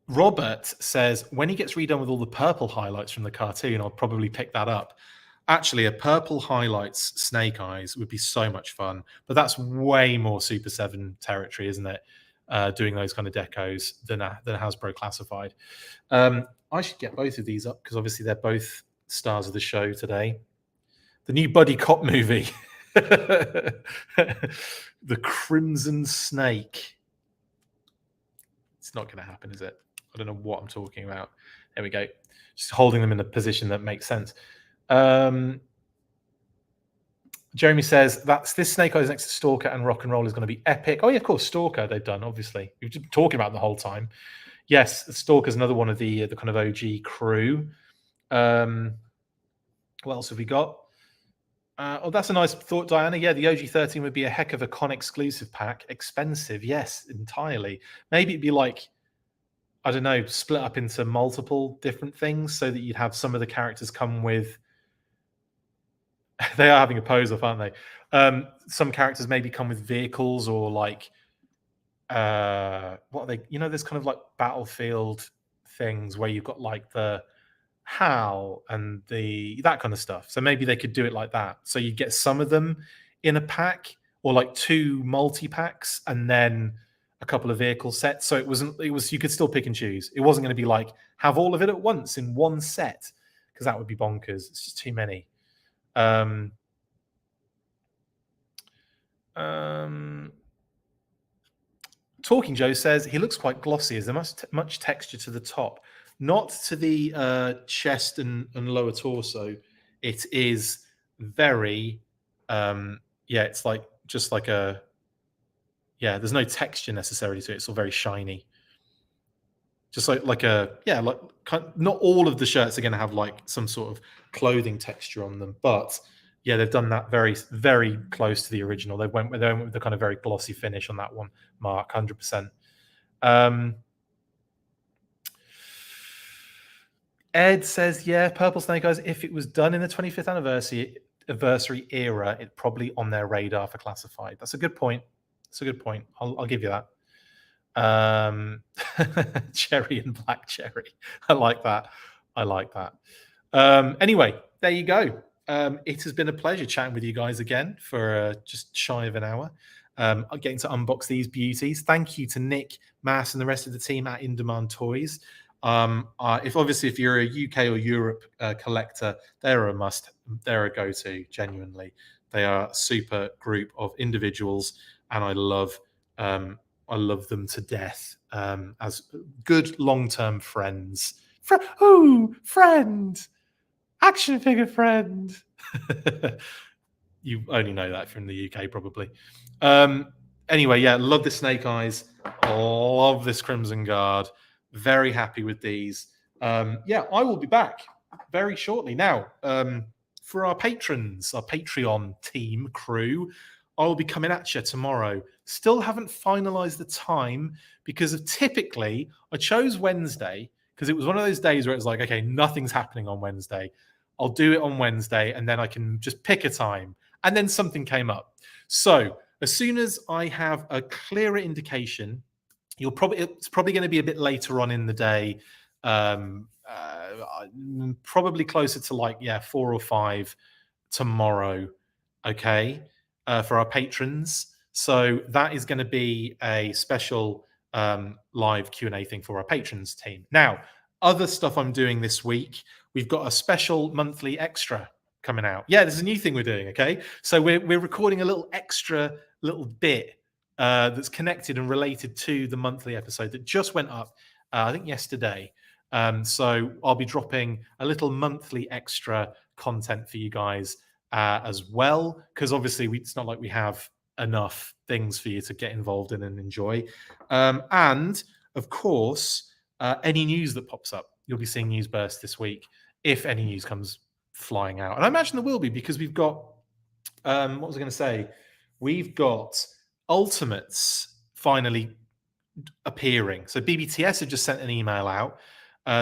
Robert says, when he gets redone with all the purple highlights from the cartoon, I'll probably pick that up. Actually, a purple highlights Snake Eyes would be so much fun, but that's way more Super 7 territory, isn't it? Doing those kind of decos than Hasbro Classified. I should get both of these up because obviously they're both stars of the show today. The new buddy cop movie, The Crimson Snake. It's not going to happen, is it? I don't know what I'm talking about. There we go. Just holding them in a position that makes sense. Jeremy says that's this Snake Eyes next to Stalker and Rock and Roll is going to be epic. Oh yeah, of course, Stalker they've done. Obviously, we've just been talking about the whole time. Yes, Stalker's another one of the kind of OG crew. What else have we got? Oh, that's a nice thought, Diana. Yeah, the OG 13 would be a heck of a con exclusive pack. Expensive, yes, entirely. Maybe it'd be like, I don't know, split up into multiple different things so that you'd have some of the characters come with. They are having a pose off, aren't they? Some characters maybe come with vehicles or like, what are they? You know, there's kind of like battlefield things where you've got like the HAL and that kind of stuff. So maybe they could do it like that. So you get some of them in a pack or like 2 multi-packs and then a couple of vehicle sets. So it was you could still pick and choose. It wasn't going to be like have all of it at once in one set because that would be bonkers. It's just too many. Talking Joe says he looks quite glossy. Is there much texture to the top? Not to the chest and lower torso. It is very, it's like just like a, there's no texture necessarily to it. It's all very shiny. Just like not all of the shirts are going to have like some sort of clothing texture on them, but yeah, they've done that very, very close to the original. They went with the kind of very glossy finish on that one, Mark, 100%. Ed says, yeah, Purple Snake Eyes, if it was done in the 25th anniversary era, it's probably on their radar for classified. That's a good point. I'll give you that. Cherry and black cherry. I like that. Anyway, there you go. It has been a pleasure chatting with you guys again for just shy of an hour. Getting to unbox these beauties. Thank you to Nick, Mass, and the rest of the team at In Demand Toys. If you're a UK or Europe collector, they're a must. They're a go-to. Genuinely, they are a super group of individuals, and I love them to death as good long-term friends. Friend, action figure friend. You only know that from the UK, probably. Anyway, yeah, love the Snake Eyes. Love this Crimson Guard. Very happy with these. I will be back very shortly. Now, for our patrons, our Patreon team crew, I will be coming at you tomorrow. Still haven't finalized the time because typically I chose Wednesday because it was one of those days where it was like, okay, nothing's happening on Wednesday. I'll do it on Wednesday and then I can just pick a time. And then something came up. So as soon as I have a clearer indication, it's probably going to be a bit later on in the day, probably closer to 4 or 5 tomorrow. Okay. For our patrons. So that is going to be a special live Q&A thing for our patrons team. Now, other stuff I'm doing this week, we've got a special monthly extra coming out. Yeah, there's a new thing we're doing, okay? So we're recording a little bit that's connected and related to the monthly episode that just went up, I think yesterday. So I'll be dropping a little monthly extra content for you guys as well, because obviously it's not like we have enough things for you to get involved in and enjoy. And of course, any news that pops up, you'll be seeing news burst this week if any news comes flying out. And I imagine there will be because we've got, what was I going to say? We've got Ultimates finally appearing. So BBTS have just sent an email out.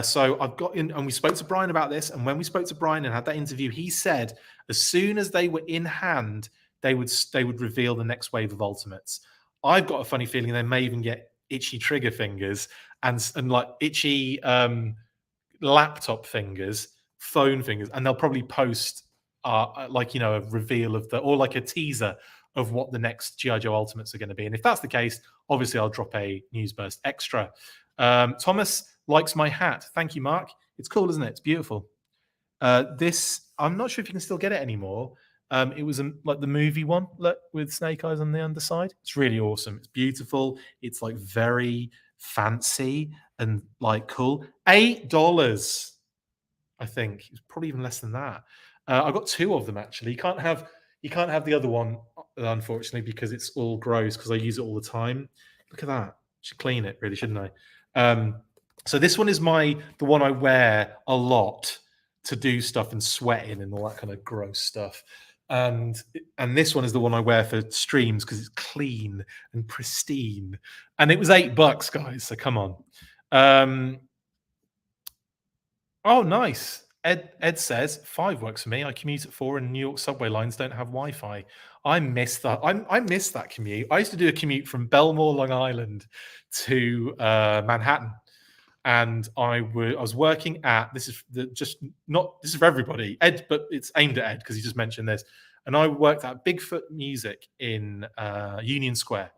So I've got in, and we spoke to Brian about this. And when we spoke to Brian and had that interview, he said as soon as they were in hand, they would reveal the next wave of Ultimates. I've got a funny feeling they may even get itchy trigger fingers and like itchy laptop fingers, phone fingers, and they'll probably post a reveal of or like a teaser of what the next G.I. Joe Ultimates are going to be. And if that's the case, obviously I'll drop a news burst extra. Thomas likes my hat. Thank you, Mark. It's cool, isn't it? It's beautiful. This, I'm not sure if you can still get it anymore. It was like the movie one, look, with Snake Eyes on the underside. It's really awesome. It's beautiful. It's like very fancy. and like cool. $8, I think. It was probably even less than that. I got two of them actually. You can't have the other one, unfortunately, because it's all gross because I use it all the time. Look at that. Should clean it, really, shouldn't I? So this one is the one I wear a lot to do stuff and sweat in and all that kind of gross stuff. And this one is the one I wear for streams because it's clean and pristine. And it was $8, guys. So come on. Oh, nice. Ed says 5 works for me. I commute at 4, and New York subway lines don't have Wi-Fi. I miss that. I miss that commute. I used to do a commute from Belmore, Long Island, to Manhattan, and I was working at this is for everybody, Ed, but it's aimed at Ed because he just mentioned this. And I worked at Bigfoot Music in Union Square.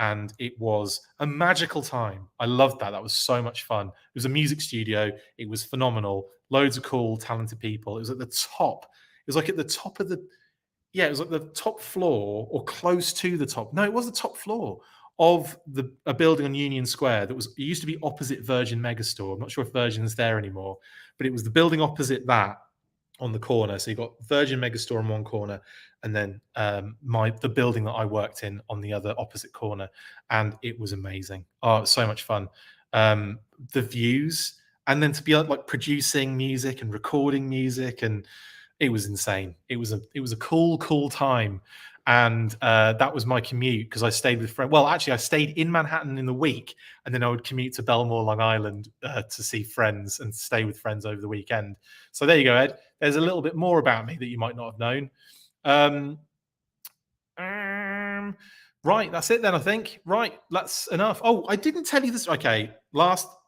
And it was a magical time. I loved that. That was so much fun. It was a music studio. It was phenomenal. Loads of cool, talented people. It was at the top. It was like at the top of it was like the top floor or close to the top. No, it was the top floor of a building on Union Square it used to be opposite Virgin Megastore. I'm not sure if Virgin's there anymore, but it was the building opposite that on the corner. So you got Virgin Megastore on one corner, and then the building that I worked in on the other opposite corner, and it was amazing. Oh, it was so much fun. The views, and then to be like producing music and recording music, and it was insane. It was a cool time. And that was my commute because I stayed with friends. Well, actually, I stayed in Manhattan in the week, and then I would commute to Belmore, Long Island, to see friends and stay with friends over the weekend. So there you go, Ed. There's a little bit more about me that you might not have known. Right, that's it then, I think. Right, that's enough. Oh, I didn't tell you this. Okay,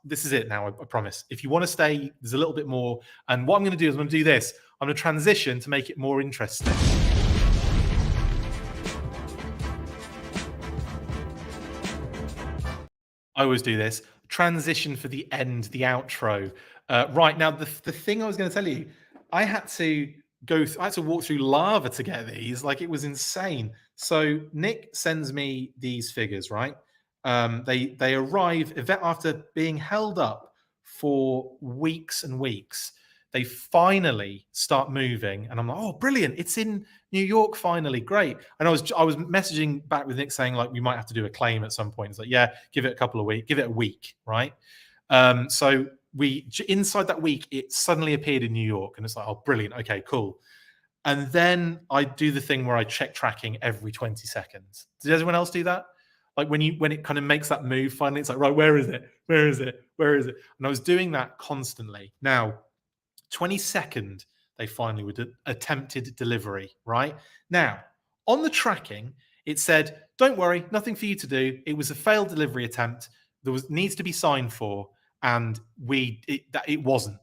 this is it now, I promise. If you want to stay, there's a little bit more. And what I'm going to do is I'm going to do this. I'm going to transition to make it more interesting. I always do this. Transition for the end, the outro. Right now, the thing I was going to tell you, I had to walk through lava to get these. Like, it was insane. So Nick sends me these figures, right? They arrive after being held up for weeks and weeks. They finally start moving, and I'm like, oh, brilliant! It's in New York finally, great. And I was messaging back with Nick saying like we might have to do a claim at some point. It's like, yeah, give it a week, right? So inside that week, it suddenly appeared in New York, and it's like, oh, brilliant, okay, cool. And then I do the thing where I check tracking every 20 seconds. Does anyone else do that? Like when it kind of makes that move, finally, it's like, right, where is it? Where is it? Where is it? And I was doing that constantly. Now, 22nd, they finally would attempted delivery, right? Now, on the tracking, it said, don't worry, nothing for you to do. It was a failed delivery attempt. Needs to be signed for, and it wasn't.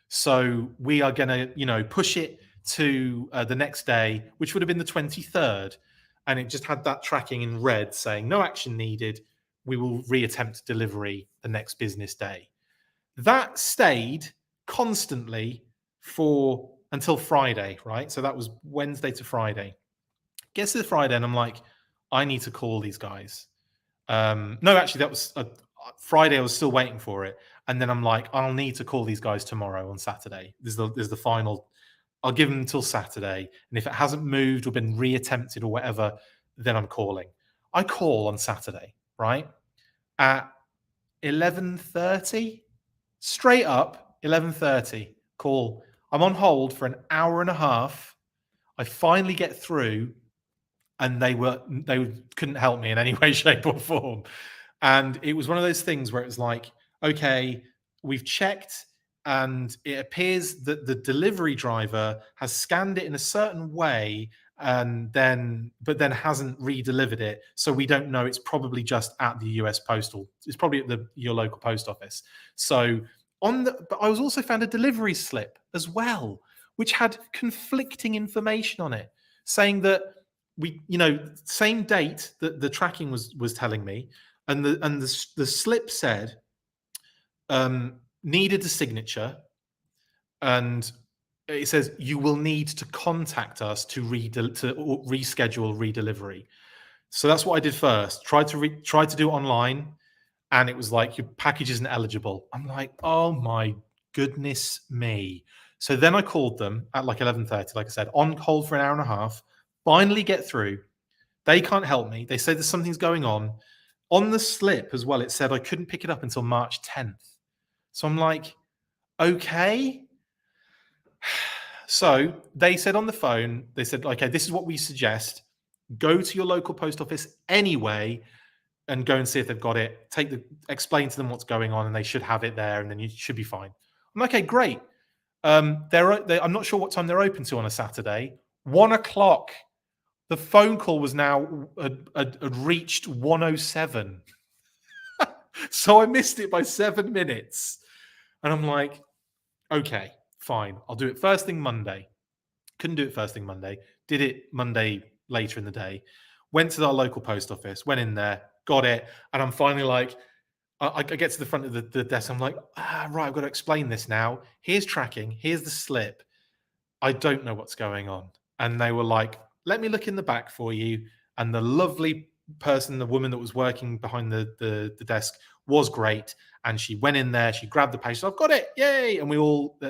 So we are going to, push it to the next day, which would have been the 23rd. And it just had that tracking in red saying, no action needed. We will reattempt delivery the next business day. That stayed constantly until Friday, right? So that was Wednesday to Friday. Gets to the Friday, and I'm like, I need to call these guys. No, actually, that was Friday. I was still waiting for it, and then I'm like, I'll need to call these guys tomorrow on Saturday. There's the final. I'll give them until Saturday, and if it hasn't moved or been reattempted or whatever, then I'm calling. I call on Saturday, right at 11:30. Straight up, 11:30, call. I'm on hold for an hour and a half. I finally get through, and they couldn't help me in any way, shape, or form. And it was one of those things where it was like, okay, we've checked, and it appears that the delivery driver has scanned it in a certain way, but then hasn't re-delivered it. So we don't know. It's probably just at the US Postal. It's probably at your local post office. So but I was also found a delivery slip as well, which had conflicting information on it, saying that same date that the tracking was telling me, and the slip said needed a signature, and it says you will need to contact us to reschedule redelivery. So that's what I did first. Tried to do it online. and it was like, your package isn't eligible. I'm like, oh my goodness me. So then I called them at like 11:30, like I said, on hold for an hour and a half, finally get through. They can't help me. They say there's something's going on. On the slip as well, it said I couldn't pick it up until March 10th. So I'm like, okay. So they said on the phone, they said, okay, this is what we suggest. Go to your local post office anyway and go and see if they've got it. Explain to them what's going on, and they should have it there, and then you should be fine. I'm like, okay, great. I'm not sure what time they're open to on a Saturday. 1 o'clock. The phone call was now had reached 1:07. So I missed it by 7 minutes. And I'm like, okay, fine. I'll do it first thing Monday. Couldn't do it first thing Monday. Did it Monday later in the day. Went to our local post office, went in there, got it. And I'm finally like, I get to the front of the desk. I'm like, right, I've got to explain this now. Here's tracking. Here's the slip. I don't know what's going on. And they were like, let me look in the back for you. And the lovely person, the woman that was working behind the desk was great. And she went in there, she grabbed the page, I've got it, yay. And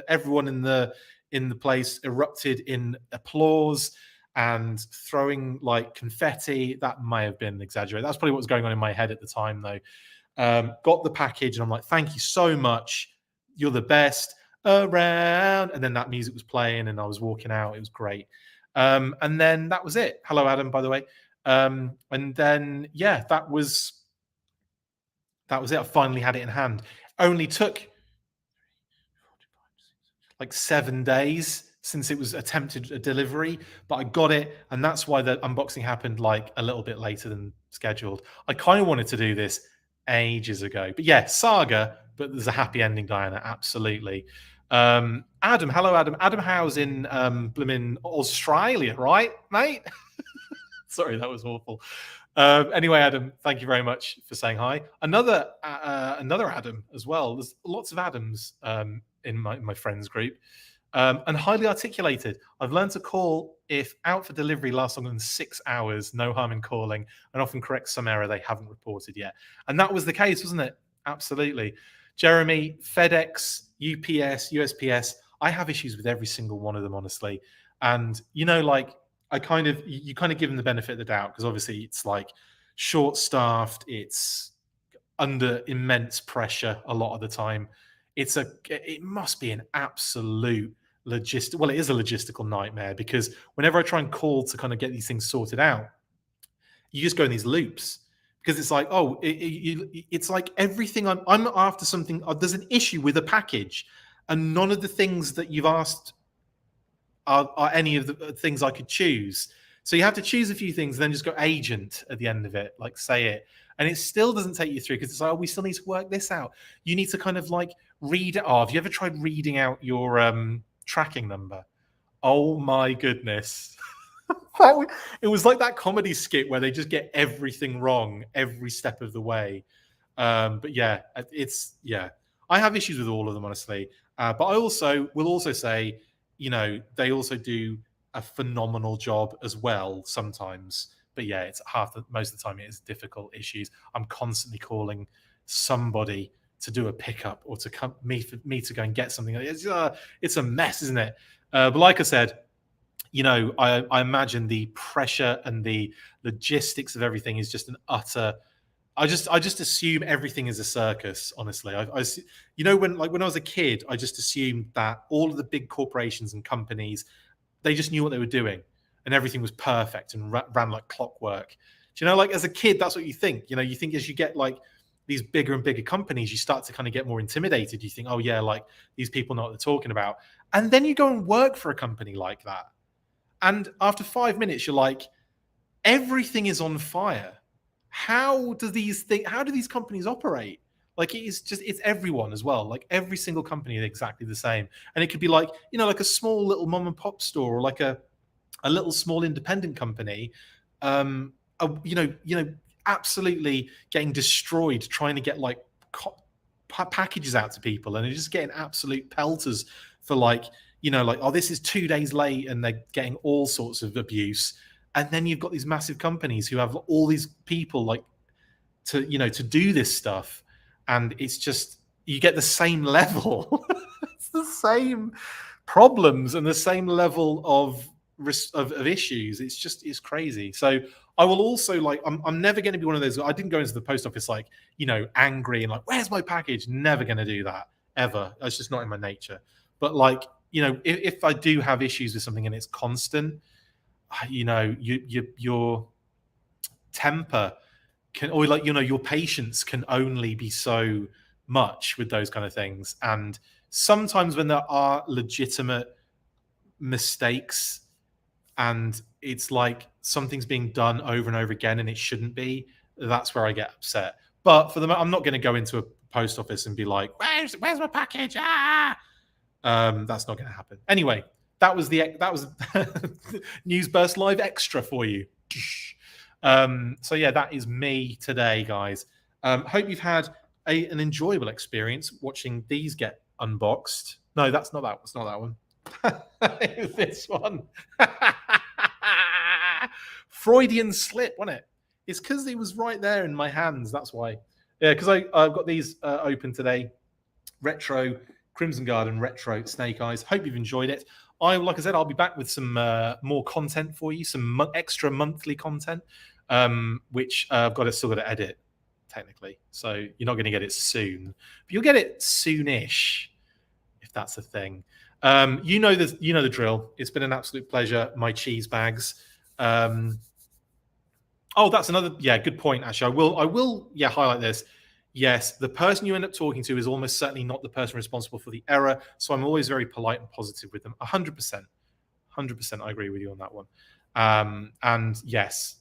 everyone in the place erupted in applause and throwing like confetti. That may have been exaggerated. That's probably what was going on in my head at the time, though. Got the package and I'm like, thank you so much. You're the best around. And then that music was playing and I was walking out. It was great. And then that was it. Hello, Adam, by the way. And then, yeah, that was it. I finally had it in hand. Only took like 7 days since it was attempted a delivery, but I got it. And that's why the unboxing happened like a little bit later than scheduled. I kind of wanted to do this ages ago, but yeah, saga, but there's a happy ending, Diana. Absolutely. Adam, hello, Adam. Adam Howe's in blimmin' Australia, right, mate? Sorry, that was awful. Anyway, Adam, thank you very much for saying hi. Another Adam as well. There's lots of Adams in my friends group, and highly articulated. I've learned to call if out for delivery lasts longer than 6 hours. No harm in calling, and often correct some error they haven't reported yet. And that was the case, wasn't it? Absolutely. Jeremy, FedEx, UPS, USPS. I have issues with every single one of them, honestly. And like you kind of give them the benefit of the doubt because obviously it's like short-staffed, it's under immense pressure a lot of the time. It must be an absolute it is a logistical nightmare because whenever I try and call to kind of get these things sorted out, you just go in these loops because it's like, it's like everything I'm after something. There's an issue with a package, and none of the things that you've asked are any of the things I could choose. So you have to choose a few things and then just go agent at the end of it, like say it. And it still doesn't take you through because it's like, we still need to work this out. You need to kind of like read it. Have you ever tried reading out your tracking number? Oh my goodness. It was like that comedy skit where they just get everything wrong every step of the way. But yeah, I have issues with all of them, honestly. But I will also say, they also do a phenomenal job as well sometimes. But yeah, it's most of the time it is difficult issues. I'm constantly calling somebody to do a pickup or to come me to go and get something. It's a mess, isn't it? But like I said, I imagine the pressure and the logistics of everything is just an utter. I just assume everything is a circus. Honestly, when I was a kid, I just assumed that all of the big corporations and companies, they just knew what they were doing, and everything was perfect and ran like clockwork. Do you know, like as a kid, that's what you think. You think as you get like these bigger and bigger companies, you start to kind of get more intimidated. You think, oh yeah, like these people know what they're talking about, and then you go and work for a company like that, and after 5 minutes, you're like, everything is on fire. How do these companies operate? Like it's everyone as well. Like every single company is exactly the same. And it could be like, like a small little mom and pop store or like a little small independent company, absolutely getting destroyed trying to get like packages out to people, and they're just getting absolute pelters for like, this is 2 days late, and they're getting all sorts of abuse. And then you've got these massive companies who have all these people like to do this stuff. and it's just you get the same level. It's the same problems and the same level of issues. It's crazy. So I will also like I'm never going to be one of those. I didn't go into the post office like, angry and like, where's my package? Never going to do that ever. That's just not in my nature. But like, if I do have issues with something and it's constant, your temper can, or like, your patience can only be so much with those kind of things. And sometimes when there are legitimate mistakes and it's like something's being done over and over again and it shouldn't be, that's where I get upset. But for the moment, I'm not going to go into a post office and be like, where's my package? That's not going to happen. Anyway, that was News Burst Live extra for you. So yeah, that is me today, guys. Hope you've had an enjoyable experience watching these get unboxed. No, that's not that. It's not that one. It's this one. Freudian slip, wasn't it? It's because it was right there in my hands. That's why. Yeah, because I've got these open today. Retro Crimson Garden, retro Snake Eyes. Hope you've enjoyed it. Like I said, I'll be back with some more content for you, some extra monthly content, which I've still got to edit technically. So you're not going to get it soon, but you'll get it soonish, if that's a thing. You know the drill. It's been an absolute pleasure. My cheese bags. That's another. Yeah, good point. Actually, I will. Yeah, highlight this. Yes, the person you end up talking to is almost certainly not the person responsible for the error. So I'm always very polite and positive with them. 100%. I agree with you on that one. And yes,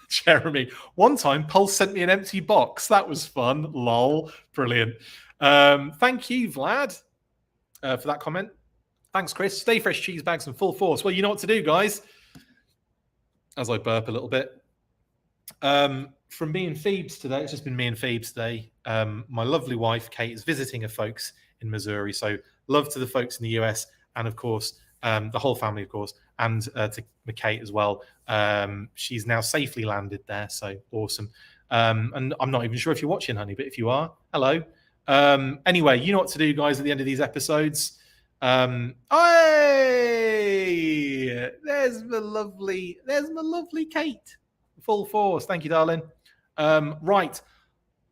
Jeremy, one time Pulse sent me an empty box. That was fun. Lol. Brilliant. Thank you, Vlad, for that comment. Thanks, Chris. Stay fresh cheese bags and full force. Well, you know what to do, guys. As I burp a little bit. From me and Phoebes today, it's just been me and Phoebes today. My lovely wife, Kate, is visiting her folks in Missouri. So love to the folks in the US and, of course, the whole family, of course, and to Kate as well. She's now safely landed there. So awesome. And I'm not even sure if you're watching, honey, but if you are, hello. Anyway, you know what to do, guys, at the end of these episodes. Hey, there's my lovely Kate. Full force. Thank you, darling. Right.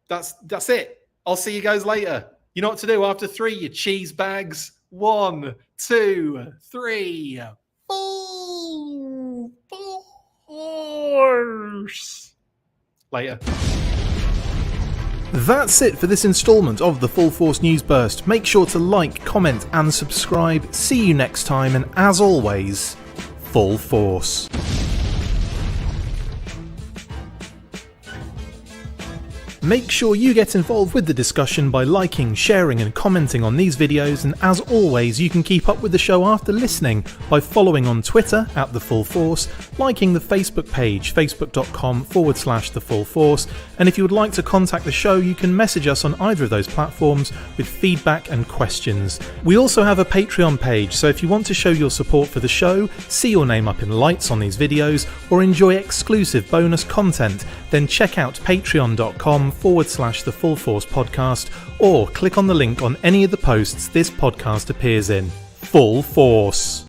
That's it. I'll see you guys later. You know what to do after 3, you cheese bags. 1, 2, 3. Full force. Later. That's it for this installment of the Full Force News Burst. Make sure to like, comment, and subscribe. See you next time, and as always, full force. Make sure you get involved with the discussion by liking, sharing and commenting on these videos, and as always you can keep up with the show after listening by following on Twitter at The Full Force, liking the Facebook page facebook.com/The Full Force, and if you would like to contact the show you can message us on either of those platforms with feedback and questions. We also have a Patreon page, so if you want to show your support for the show, see your name up in lights on these videos, or enjoy exclusive bonus content, then check out patreon.com/The Full Force Podcast, or click on the link on any of the posts this podcast appears in. Full Force.